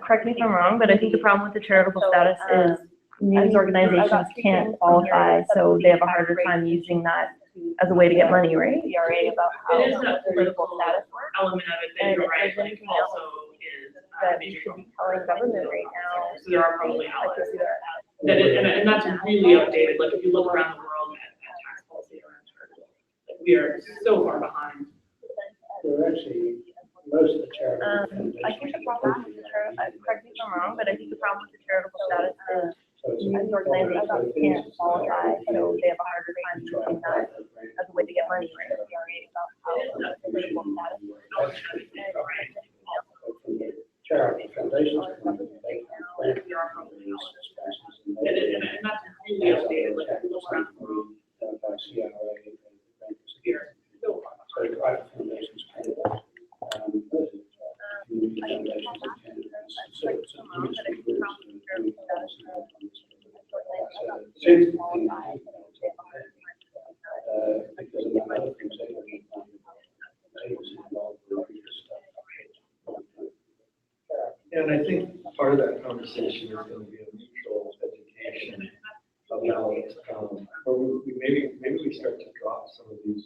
correct me if I'm wrong, but I think the problem with the charitable status is news organizations can't qualify, so they have a harder time using that as a way to get money, right? About how It is a political status works. element of it that you're right, like also is That we should be telling government right now. So there are probably outlets and that's really outdated, like if you look around the world at tax policy around charitable, like we are so far behind. They're actually, most of the charities. I think the problem with the charitable, correct me if I'm wrong, but I think the problem with the charitable status is news organizations can't qualify, so they have a harder time using that as a way to get money, right? About how political status works. Charity foundations. And that's really outdated, like if you look around the world. So private foundations pay that. Community foundations and seems to be, because of the other things they were involved with stuff. And I think part of that conversation is going to be a mutual education about, or maybe we start to drop some of these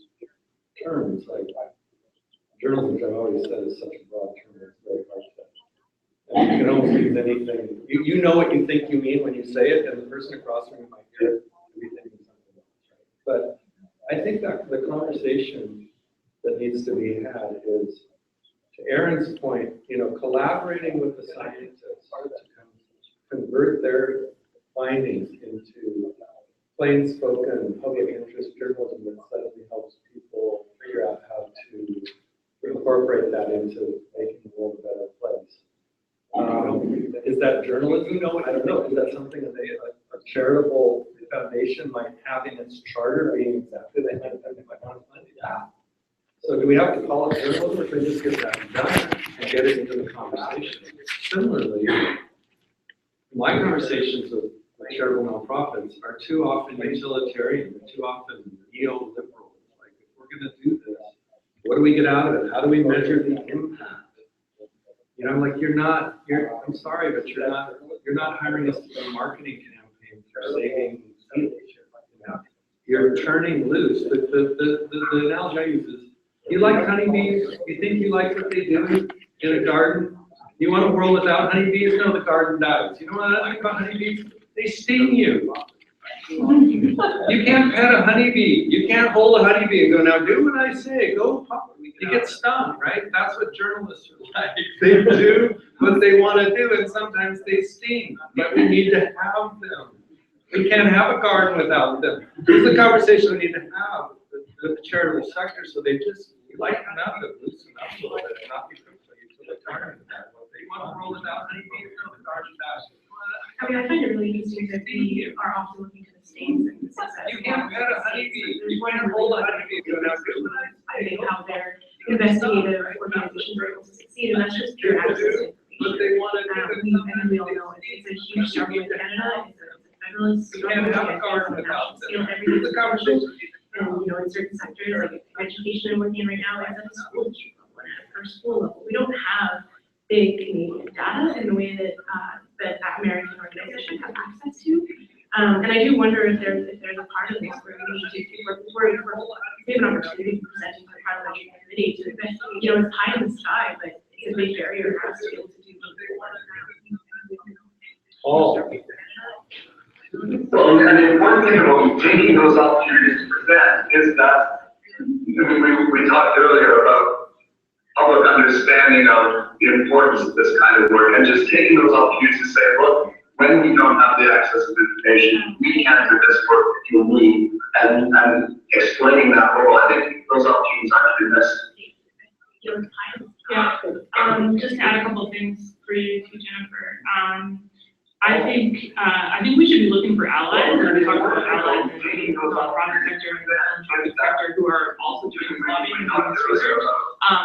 terms, like journalism, which I've always said is such a broad term, it's very hard to. And you can almost use anything. You know what you think you mean when you say it, and the person across from you might hear it and be thinking something else. Right? But I think that the conversation that needs to be had is, to Aaron's point, collaborating with the scientists to convert their findings into plain spoken public interest journalism that suddenly helps people figure out how to incorporate that into making the world a better place. Is that journalism? I don't know. Is that something that a charitable foundation might have in its charter, being exactly that kind of thing? Yeah. So do we have to call it journalism, or should we just get that done and get it into the conversation? Similarly, my conversations with charitable nonprofits are too often utilitarian, they're too often neoliberal. Like, if we're going to do this, what do we get out of it? How do we measure the impact? I'm like, I'm sorry, but you're not hiring us to do a marketing campaign for saving seeds. You're turning loose. The analogy I use is, you like honeybees? You think you like what they do in a garden? You want a world without honeybees? No, the garden dies. You know what I like about honeybees? They sting you. You can't pet a honeybee. You can't hold a honeybee and go, now do what I say. Go pop. You get stung, right? That's what journalists are like. They do what they want to do, and sometimes they sting. But we need to have them. We can't have a garden without them. This is the conversation we need to have with the charitable sector, so they just lighten up and loosen up a little bit and not be so utilitarian. You want to roll it out, honeybees? No, the garden dies. I mean, I find it really interesting that we are often looking to the states and the success. You can't pet a honeybee. You can't hold a honeybee if you don't have to. I think how their investigative organizations are able to succeed, and that's just through access to information. But they wanna do I think we all know it's a huge struggle in Canada, it's a federalist You struggle, can't have a it's car a in the national house. scale, It's everything's a conversation. and, you know, in certain sectors, like education I'm working in right now, is at a school district level and at a first school level. We don't have big Canadian data in the way that, that American organizations have access to. And I do wonder if there's a part of this where we need to, we have an opportunity presenting to the parliamentary committee to investigate, you know, it's high in the sky, but it's a big barrier for us to be able to do. Oh. Well, and the important thing about taking those opportunities to present is that, we talked earlier about public understanding of the importance of this kind of work, and just taking those opportunities to say, look, when we don't have the access to information, we can do this work if you need, and explaining that role. I think those opportunities are to be missed. Yeah, just to add a couple of things for you too, Jennifer. I think we should be looking for allies, and we talked about allies in the nonprofit sector and the philanthropic sector who are also doing this lobbying and doing this research.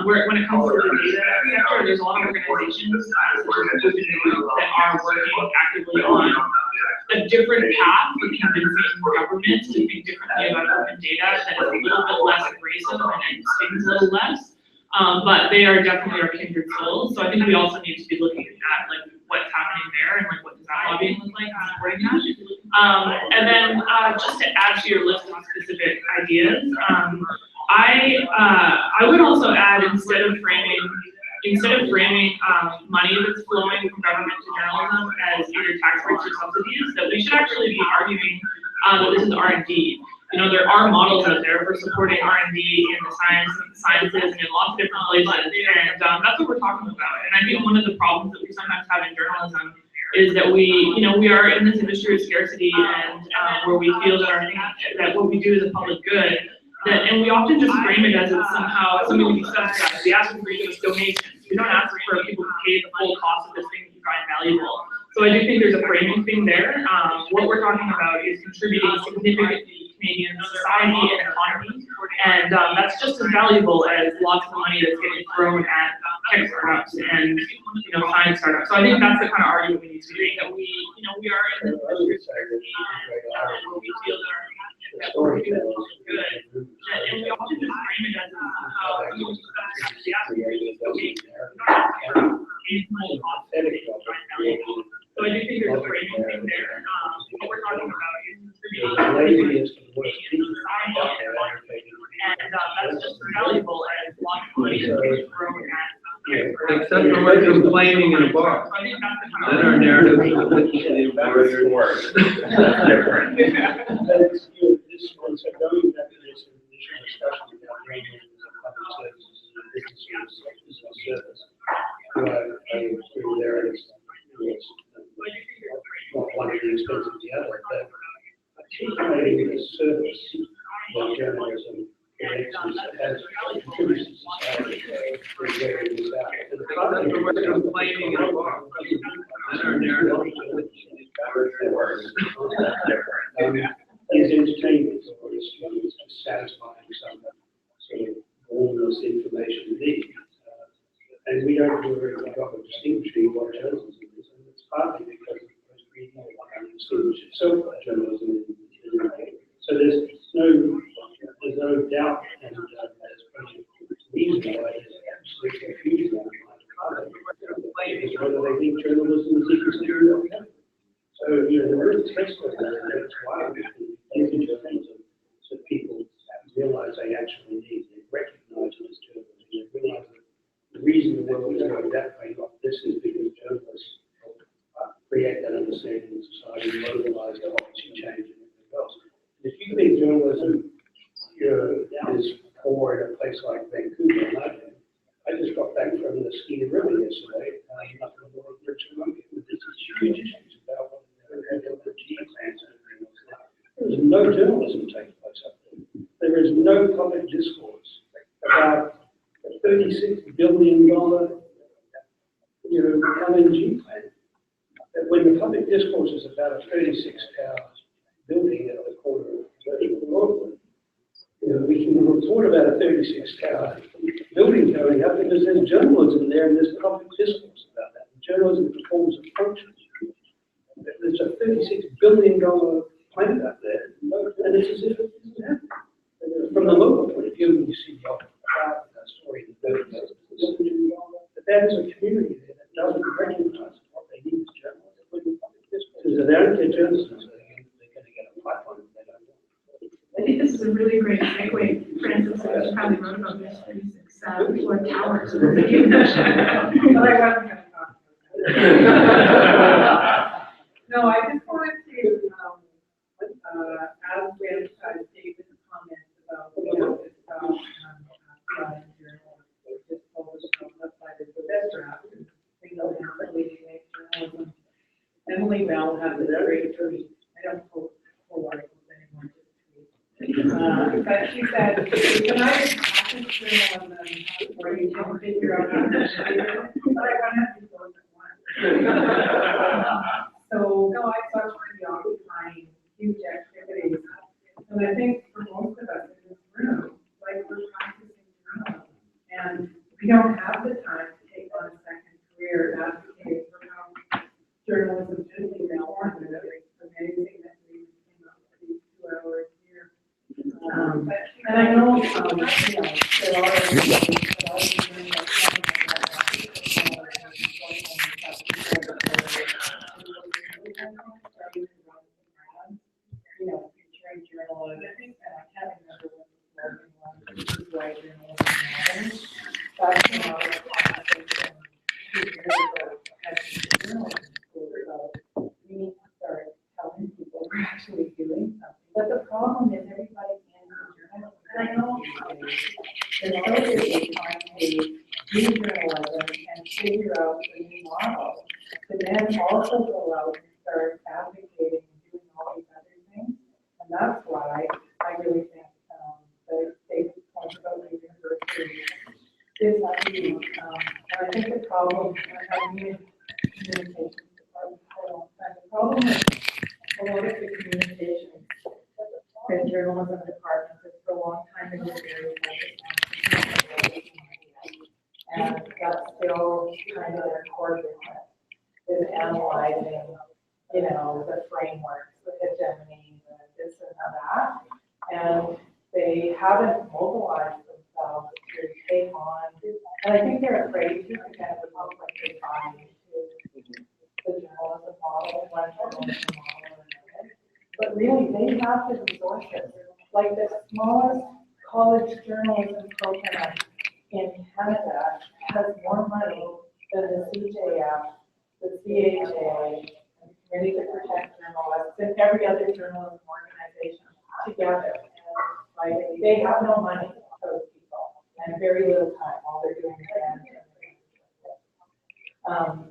When it comes to the data sector, there's a lot of organizations such as Open News that are working actively on a different path for convincing governments to think differently about open data that is a little bit less abrasive and it stings a little less. But they are definitely our kindred souls. So I think we also need to be looking at like what's happening there and like what does that lobbying look like and supporting that. And then just to add to your list of specific ideas, I would also add instead of framing money that's flowing from government to journalism as either tax breaks or subsidies, that we should actually be arguing that this is R&D. You know, there are models out there for supporting R&D in the sciences and in lots of different places, and that's what we're talking about. And I think one of the problems that we sometimes have in journalism is that we are in this industry of scarcity and where we feel that what we do is a public good, and we often just frame it as it's somehow something to be subsidized. We ask for just donations. We don't ask for people to pay the full cost of this thing that you find valuable. So I do think there's a framing thing there. What we're talking about is contributing significantly to Canadian society and economy, and that's just as valuable as lots of money that's getting thrown at tech startups and science startups. So I think that's the kind of argument we need to make, that we are in this industry and we feel that our good, and we often just frame it as how so I do think there's a framing thing there. What we're talking about is contributing and that's just as valuable as lots of money that's getting thrown at. Except for we're complaining in a bar. So I think that's the kind Then of. our narrative is literally Worse. Different. This one, so going back to this initial discussion about ranging public services and business service, I agree there, it's not one at the expense of the other, but articulating the service that journalism has contributed to society, we're complaining in a bar. Then our narrative is Worse. is entertainment or is satisfying some sort of bournemouth information need. And we don't do a very good job of distinguishing what journalism is, and it's partly because we don't want to distinguish itself by journalism. So there's no doubt, and there's plenty of reason why there's absolute confusion is whether they think journalism is equal to journalism. So, the real test of that, that's why we can use journalism so people realize they actually need, they recognize it as journalism, they realize that the reason the world is going that way, not this, is because journalists create that understanding in society, mobilize the policy change and everything else. And if you think journalism is poor in a place like Vancouver, and I just got back from the Skeena River yesterday, up in the North Richmond Mountains, with this huge issues about what LNG plants and everything else. There is no journalism taking place up there. There is no public discourse about a $36 billion, LNG plant that when the public discourse is about a 36-tower building at the corner of Broadway, you know, we can report about a 36-tower building going up because there's journalism there and there's public discourse about that. Journalism performs a function. There's a $36 billion plant up there, and it's as if it doesn't happen. From the local point of view, you see the story that but that is a community there that doesn't recognize what they need as journalists. Because if they don't get journalism, they're going to get a pipeline if they don't want. I think this is a really great segue, Francis, I just probably wrote about this 36 floor towers. But I wasn't gonna talk. No, I just wanted to, ask David's comments about, this, just published on the website as the best draft, single handedly make journalism. Emily Bell has a great tweet, I don't pull articles anymore, but she said, when I practice journalism, where you can figure out how to share it, but I want to have to go at once. So, no, I thought pretty occupying huge activities. And I think for most of us in this room, like we're practicing journalism, and we don't have the time to take on a second career and advocate for how journalism should be reformed. And it's amazing that we came up with these 2 hours here. And I know, you know, there are you know, featuring journalism, and I can't remember what the slogan was, which is why journalism matters. That's another conversation 2 years ago, at the journalism school, about we need to start telling people we're actually doing something. But the problem is everybody can do journalism. And I know they're so busy trying to do journalism and figure out the new model, to then also go out and start advocating and doing all these other things. And that's why I really think that David's point about the university is not easy. And I think the problem, I've been in communications department for a long time, the problem is a lot of the communications in journalism departments is for a long time been very focused on, and that's still kind of their core business, is analyzing, you know, the frameworks, the hegemony, this and that, and they haven't mobilized themselves to take on, and I think they're afraid to, again, the public is buy into the journalism model, one journalism model or another. But really, they have the resources. Like the smallest college journalism program in Canada has more money than the CJF, the CHA, and the Committee to Protect Journalists, and every other journalism organization together. Right? They have no money, those people, and very little time. All they're doing is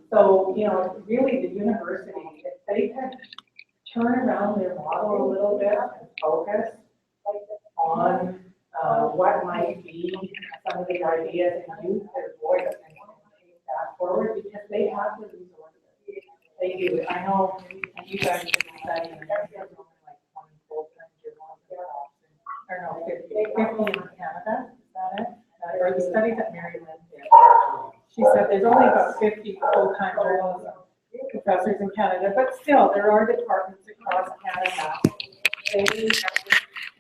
so, you know, really the university, if they can turn around their model a little bit and focus on what might be some of the ideas and use their voice and take that forward, because they have the resources. They do. I know you guys have been studying, and there's only like 20 full-time journalists, or no, 50 in Canada, is that it? Or the study that Mary Lynn did. She said there's only about 50 full-time journalism professors in Canada, but still, there are departments across Canada. They, at this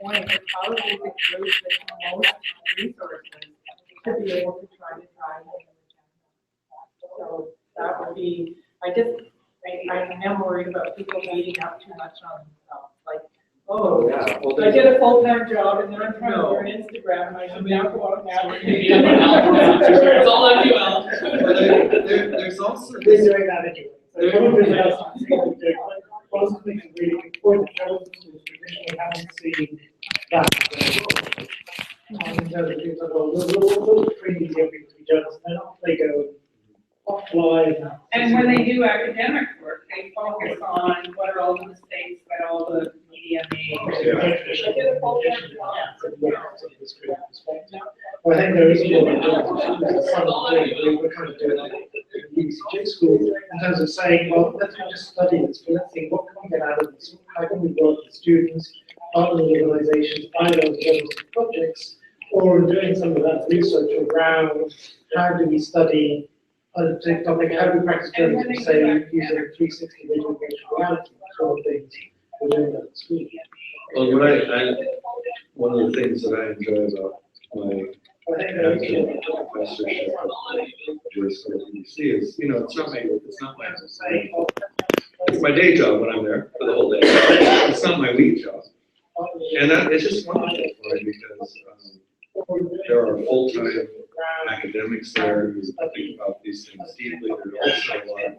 point, are probably the group with the most resources to be able to try to drive it. So that would be, I am worried about people beating up too much on themselves, like, oh, Yeah, well, I did a full-time job and then I'm trying to learn Instagram and I should now go out and advocate. It's all on you, Al. There's also They're this. doing that anyway. So probably else on possibly some really important journalists who traditionally haven't seen that. And other people go, we'll train these young people to be journalists, and then they go offline. And when they do academic work, they focus on what are all the mistakes that all the media made. Well, I think there is a lot of journalists, we're kind of doing that. BCJ schools in terms of saying, well, let's not just study this, but let's think, what can we get out of this? How can we work with students, partner with organizations, buy those projects, or doing some of that research around how do we study a particular topic, how do we practice journalism, say, using 360 visual reality, sort of things we're doing that at school. Well, one of the things that I enjoy about my adjunct professorship at Jerusalem BBC is, it's my day job when I'm there for the whole day. It's not my week job. And it's just wonderful for me because there are full-time academics there who think about these things deeply. There are also a lot of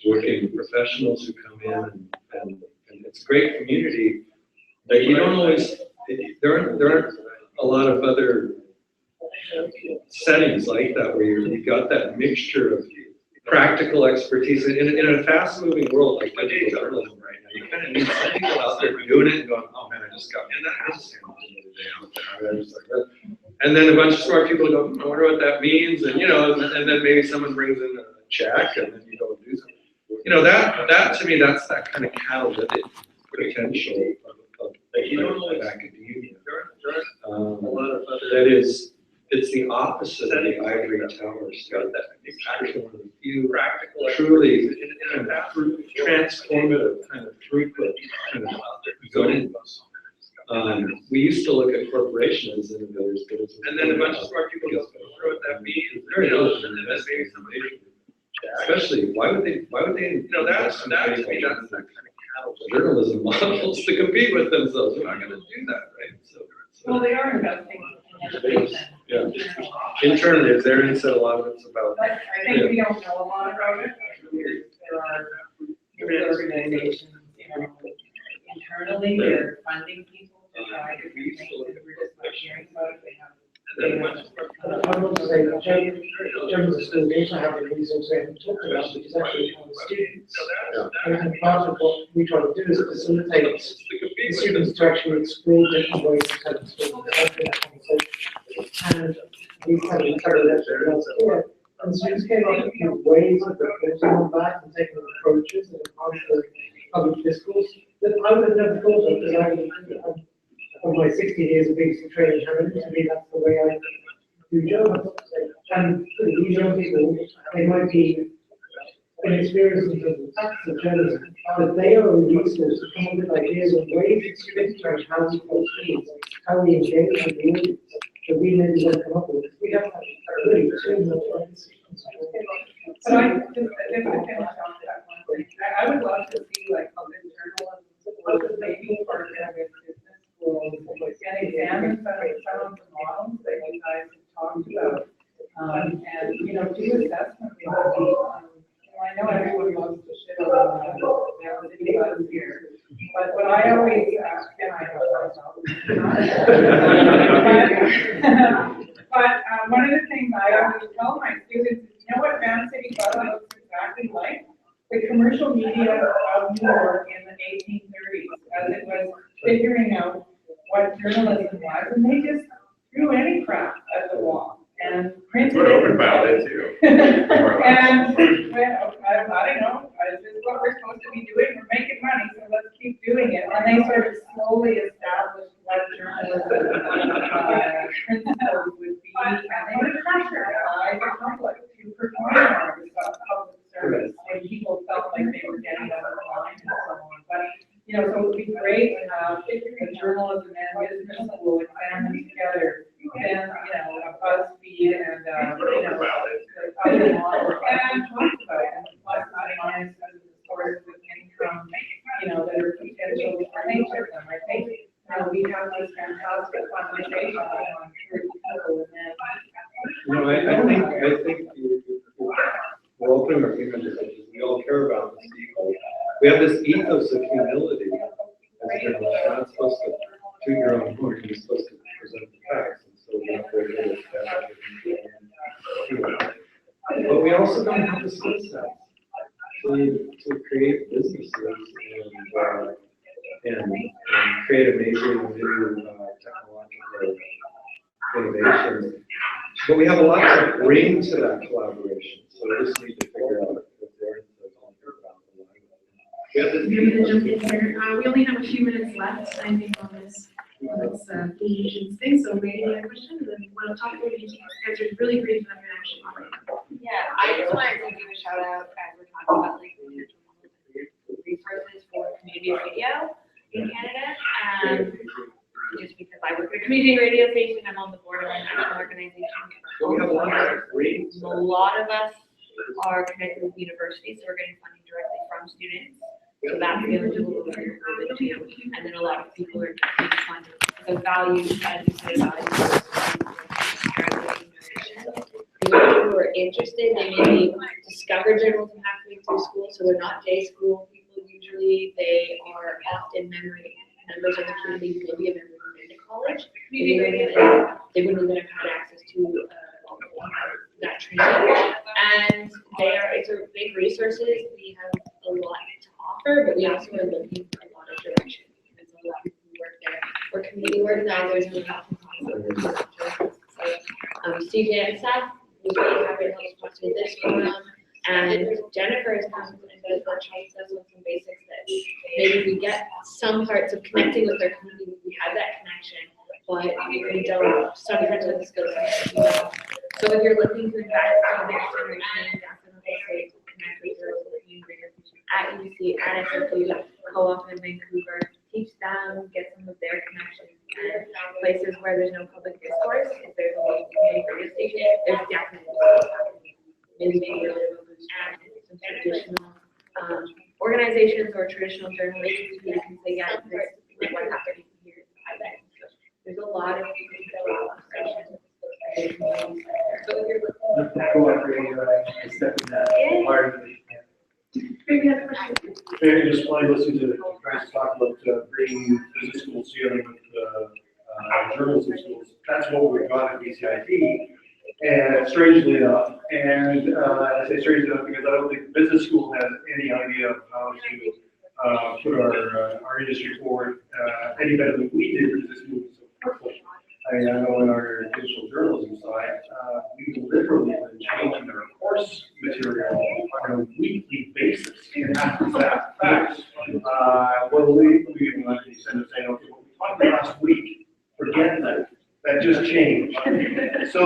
working professionals who come in and it's a great community that you don't always, there aren't a lot of other settings like that where you've got that mixture of practical expertise. In a fast-moving world like digital journalism right now, you kind of need some people out there doing it and going, oh man, I just got out there. And then a bunch of smart people go, I wonder what that means, and and then maybe someone brings in a check, and then you go and do something. That to me, that's that kind of catalytic potential of academia. That is, it's the opposite of the ivory tower stuff. It's actually one of the few practical, truly kind of transformative kind of throughput kind of zones. We used to look at corporations and innovators, and then a bunch of smart people go, what that means? Very and then maybe somebody, especially, why would they, that's that to me, that's that kind of journalism models to compete with themselves. They're not going to do that, right? So well, they are investing in innovation. Yeah. Internally, there is a lot of it's about. I think we don't know a lot about it. There are organizations, internally, they're funding people to try to do things, and we're just not hearing about it. They have. I want to say that journalism schools also have a resource we haven't talked about, which is actually on the students. And part of what we try to do is facilitate the students to actually explore different ways of telling stories. And we kind of covered that here. And students came up with ways of reporting on that and taking approaches and enhance the public discourse that I would have never thought of because of my 60 years of BBC training, having to me that's the way I do journalism. And these young people, they might be inexperienced in terms of tactics of journalism, but they are a resource to come up with ideas and ways to interact, how we tell stories, how we engage with the audience, that we maybe don't come up with. We have really too much. So I just to finish off that one thing, I would love to see like public journalism, maybe part of it. And examine some of the models that you guys have talked about, and, do assessment. I know everyone loves to shit on the videos here, but what I always ask, and I know myself, but one of the things I always tell my students is, what Van City Butler looks exactly like? The commercial media of New York in the 1830s, as it was figuring out what journalism was, and they just threw any crap at the wall and printed it. Open ballot too. And, well, I don't know, this is what we're supposed to be doing, we're making money, so let's keep doing it. And they sort of slowly established what journalism principles would be, and they would pressure by the public to perform more public service when people felt like they were getting out of line and so on. But so it would be great to have a journalism and business school examine together, then, a BuzzFeed and, other models, and talk about it, and plus finance as a source of income, that are potential for each of them. I think, we have this fantastic conversation on true people, and then. I think we're opening our fingers because we all care about this people. We have this ethos of humility. You're not supposed to toot your own horn, you're supposed to present the facts. And so we have to but we also don't have the skill sets to create businesses and create amazing new technological innovations But we have a lot to bring to that collaboration, so we just need to figure out if there is a volunteer around the line. We have this. I'm gonna jump in here. We only have a few minutes left, I think, on this communications thing, so maybe any questions, and what I'll talk about, you can answer really brief, and I'm gonna actually. Yeah, I just wanted to give a shout out as we're talking about like resources for community radio in Canada. Just because I work at a community radio station, I'm on the board of a national organization. A lot of us are connected with universities, so we're getting funding directly from students. So that's the other tool we're going to do. And then a lot of people are getting funded. The values, as you said, people who are interested, they maybe discover journalism happening through school, so they're not day school people usually. They are often members of the community, maybe have never been to college. They wouldn't even have had access to that training. And it's a big resources. We have a lot to offer, but we also are looking for a lot of direction. There's a lot of people who work there. We're community organizers and we have to CJ and Seth, who's really happy to help us talk to this forum. And Jennifer is coming and does workshops us on some basics that maybe we get some parts of connecting with our community. We have that connection, but we don't sometimes have the skills. So if you're looking for that next generation, definitely say connect with your local community at UBC, at SFU, co-op in Vancouver. Teach them, get some of their connections, and places where there's no public discourse. If there's a local community radio station, there's definitely maybe a little bit of a boost and some traditional organizations or traditional journalists who can say, yeah, this is what happened here. There's a lot of discussion. So if you're looking at Co-op radio, I step in that part of it. Maybe just want to listen to guys talk about bringing business schools together with journalism schools. That's what we've got at BCIT, and strangely enough, and I say strangely enough because I don't think the business school has any idea of how to put our industry forward any better than we did, because this moved so quickly. I know in our digital journalism side, we've literally been changing our course material on a weekly basis. And after that fact, well, we like to send a saying, okay, what we talked about last week, forget that. That just changed. So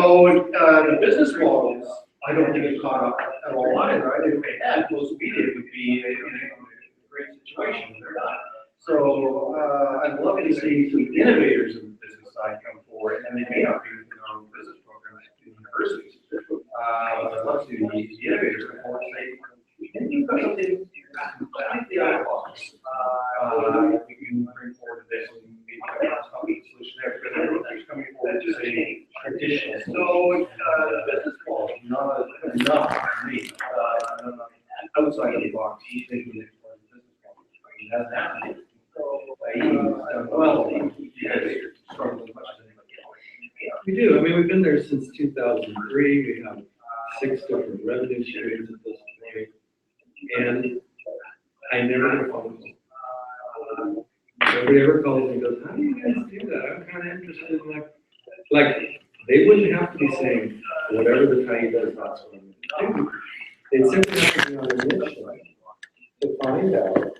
the business models, I don't think have caught up at all either. Right? If they had, most we did would be in a great situation. They're not. So I'd love to see some innovators in the business side come forward, and they may not be in our own business programs at universities. I'd love to see the innovators come forward and say, maybe you've got something completely out of the box. We can bring forward this and maybe come up with a solution there, because I don't think it's coming forward to say traditional. So the business model is not enough for me. Outside of the box, he's thinking it's for the business model. He doesn't have to. Well, you guys struggle as much as anybody else. We do. I mean, we've been there since 2003. We have 6 different revenue streams at this point. And I never get a phone call. Nobody ever calls and goes, how do you guys do that? I'm kind of interested in like they wouldn't have to be saying, whatever the Tyee does, that's what I'm going to do. They'd simply have to be on a mission to find out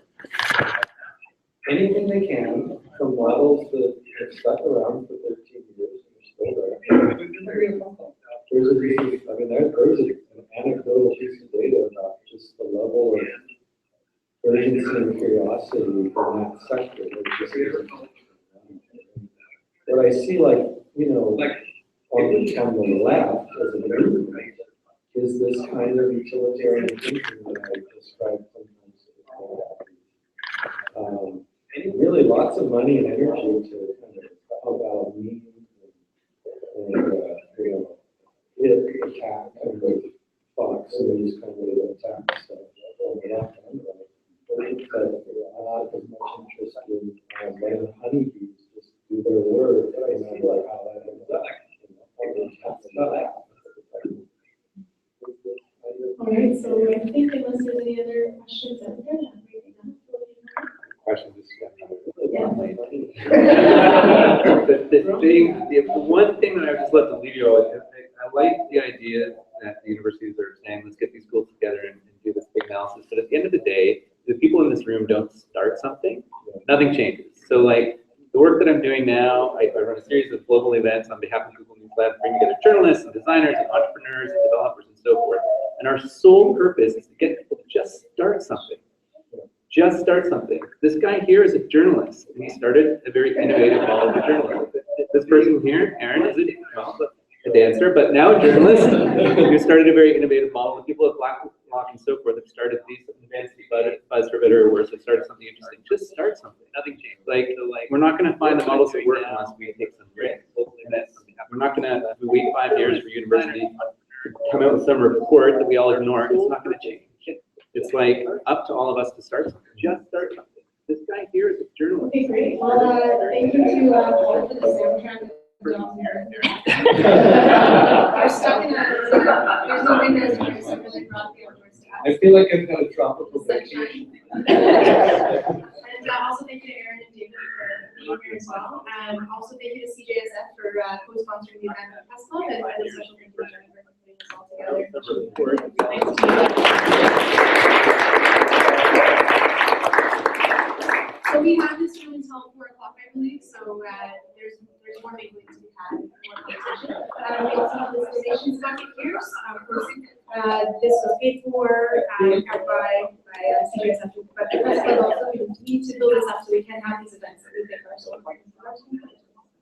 anything they can from models that have stuck around for 13 years and are still there. We've been very involved. There's a piece of, I mean, there's an anecdotal piece of data about just the level of urgency and curiosity from that sector. What I see, like, you know, on the left as a movement is this kind of utilitarian thinking that I described sometimes. Really lots of money and energy to kind of help out me and you know, attack kind of fox and these kind of attack stuff on the left and the right. But not as much interest in letting honeybees just do their work and like how that ends up. All right, so I think unless there's any other questions out there, The one thing that I just let the lead go, I like the idea that the universities are saying, let's get these schools together and do this big analysis. But at the end of the day, the people in this room don't start something, nothing changes. So like the work that I'm doing now, I run a series of global events on behalf of Google News Lab, bring together journalists and designers and entrepreneurs and developers and so forth. And our sole purpose is to get people to just start something. Just start something. This guy here is a journalist, and he started a very innovative model of a journalist. This person here, Aaron, is a dancer, but now a journalist who started a very innovative model. The people at Blacklock and so forth have started these advanced Buzz for Better or Worse, have started something interesting. Just start something. Nothing changed. Like we're not going to find the models that work unless we take some risks. We're not going to, if we wait 5 years for university to come out with some report that we all ignore, it's not going to change. It's like up to all of us to start something. Just start something. This guy here is a journalist. Okay, great. Well, thank you to all for the soundtrack. We're stuck in there's no windows here, so really brought the outdoors to us. I feel like I've got a tropical vacation. And also thank you to Aaron and David for being here as well. Also thank you to CJSF for co-sponsoring the event at Festival, and a special thank you to Jennifer for putting this all together. Thanks to you. So we have this room until 4 o'clock, I believe, so there's more big wins to be had, more competition. We also have this donations bucket here. This was paid for, by CJSF, but the festival also, we need to build this up so we can have these events that we think are so important.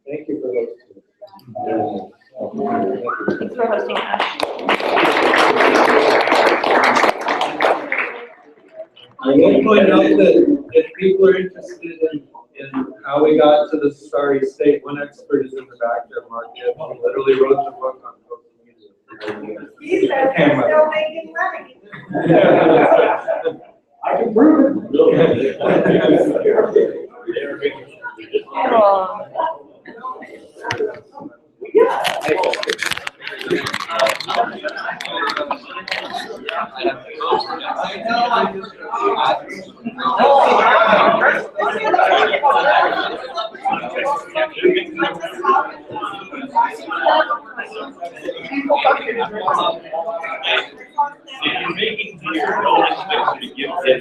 Thank you for those two. Thanks for hosting us. I will point out that if people are interested in how we got to the sorry state, one expert is in the back there, Mark. He literally wrote the book on social media. He says they're still making money. I can prove it. If you're making beer, don't expect you to give it,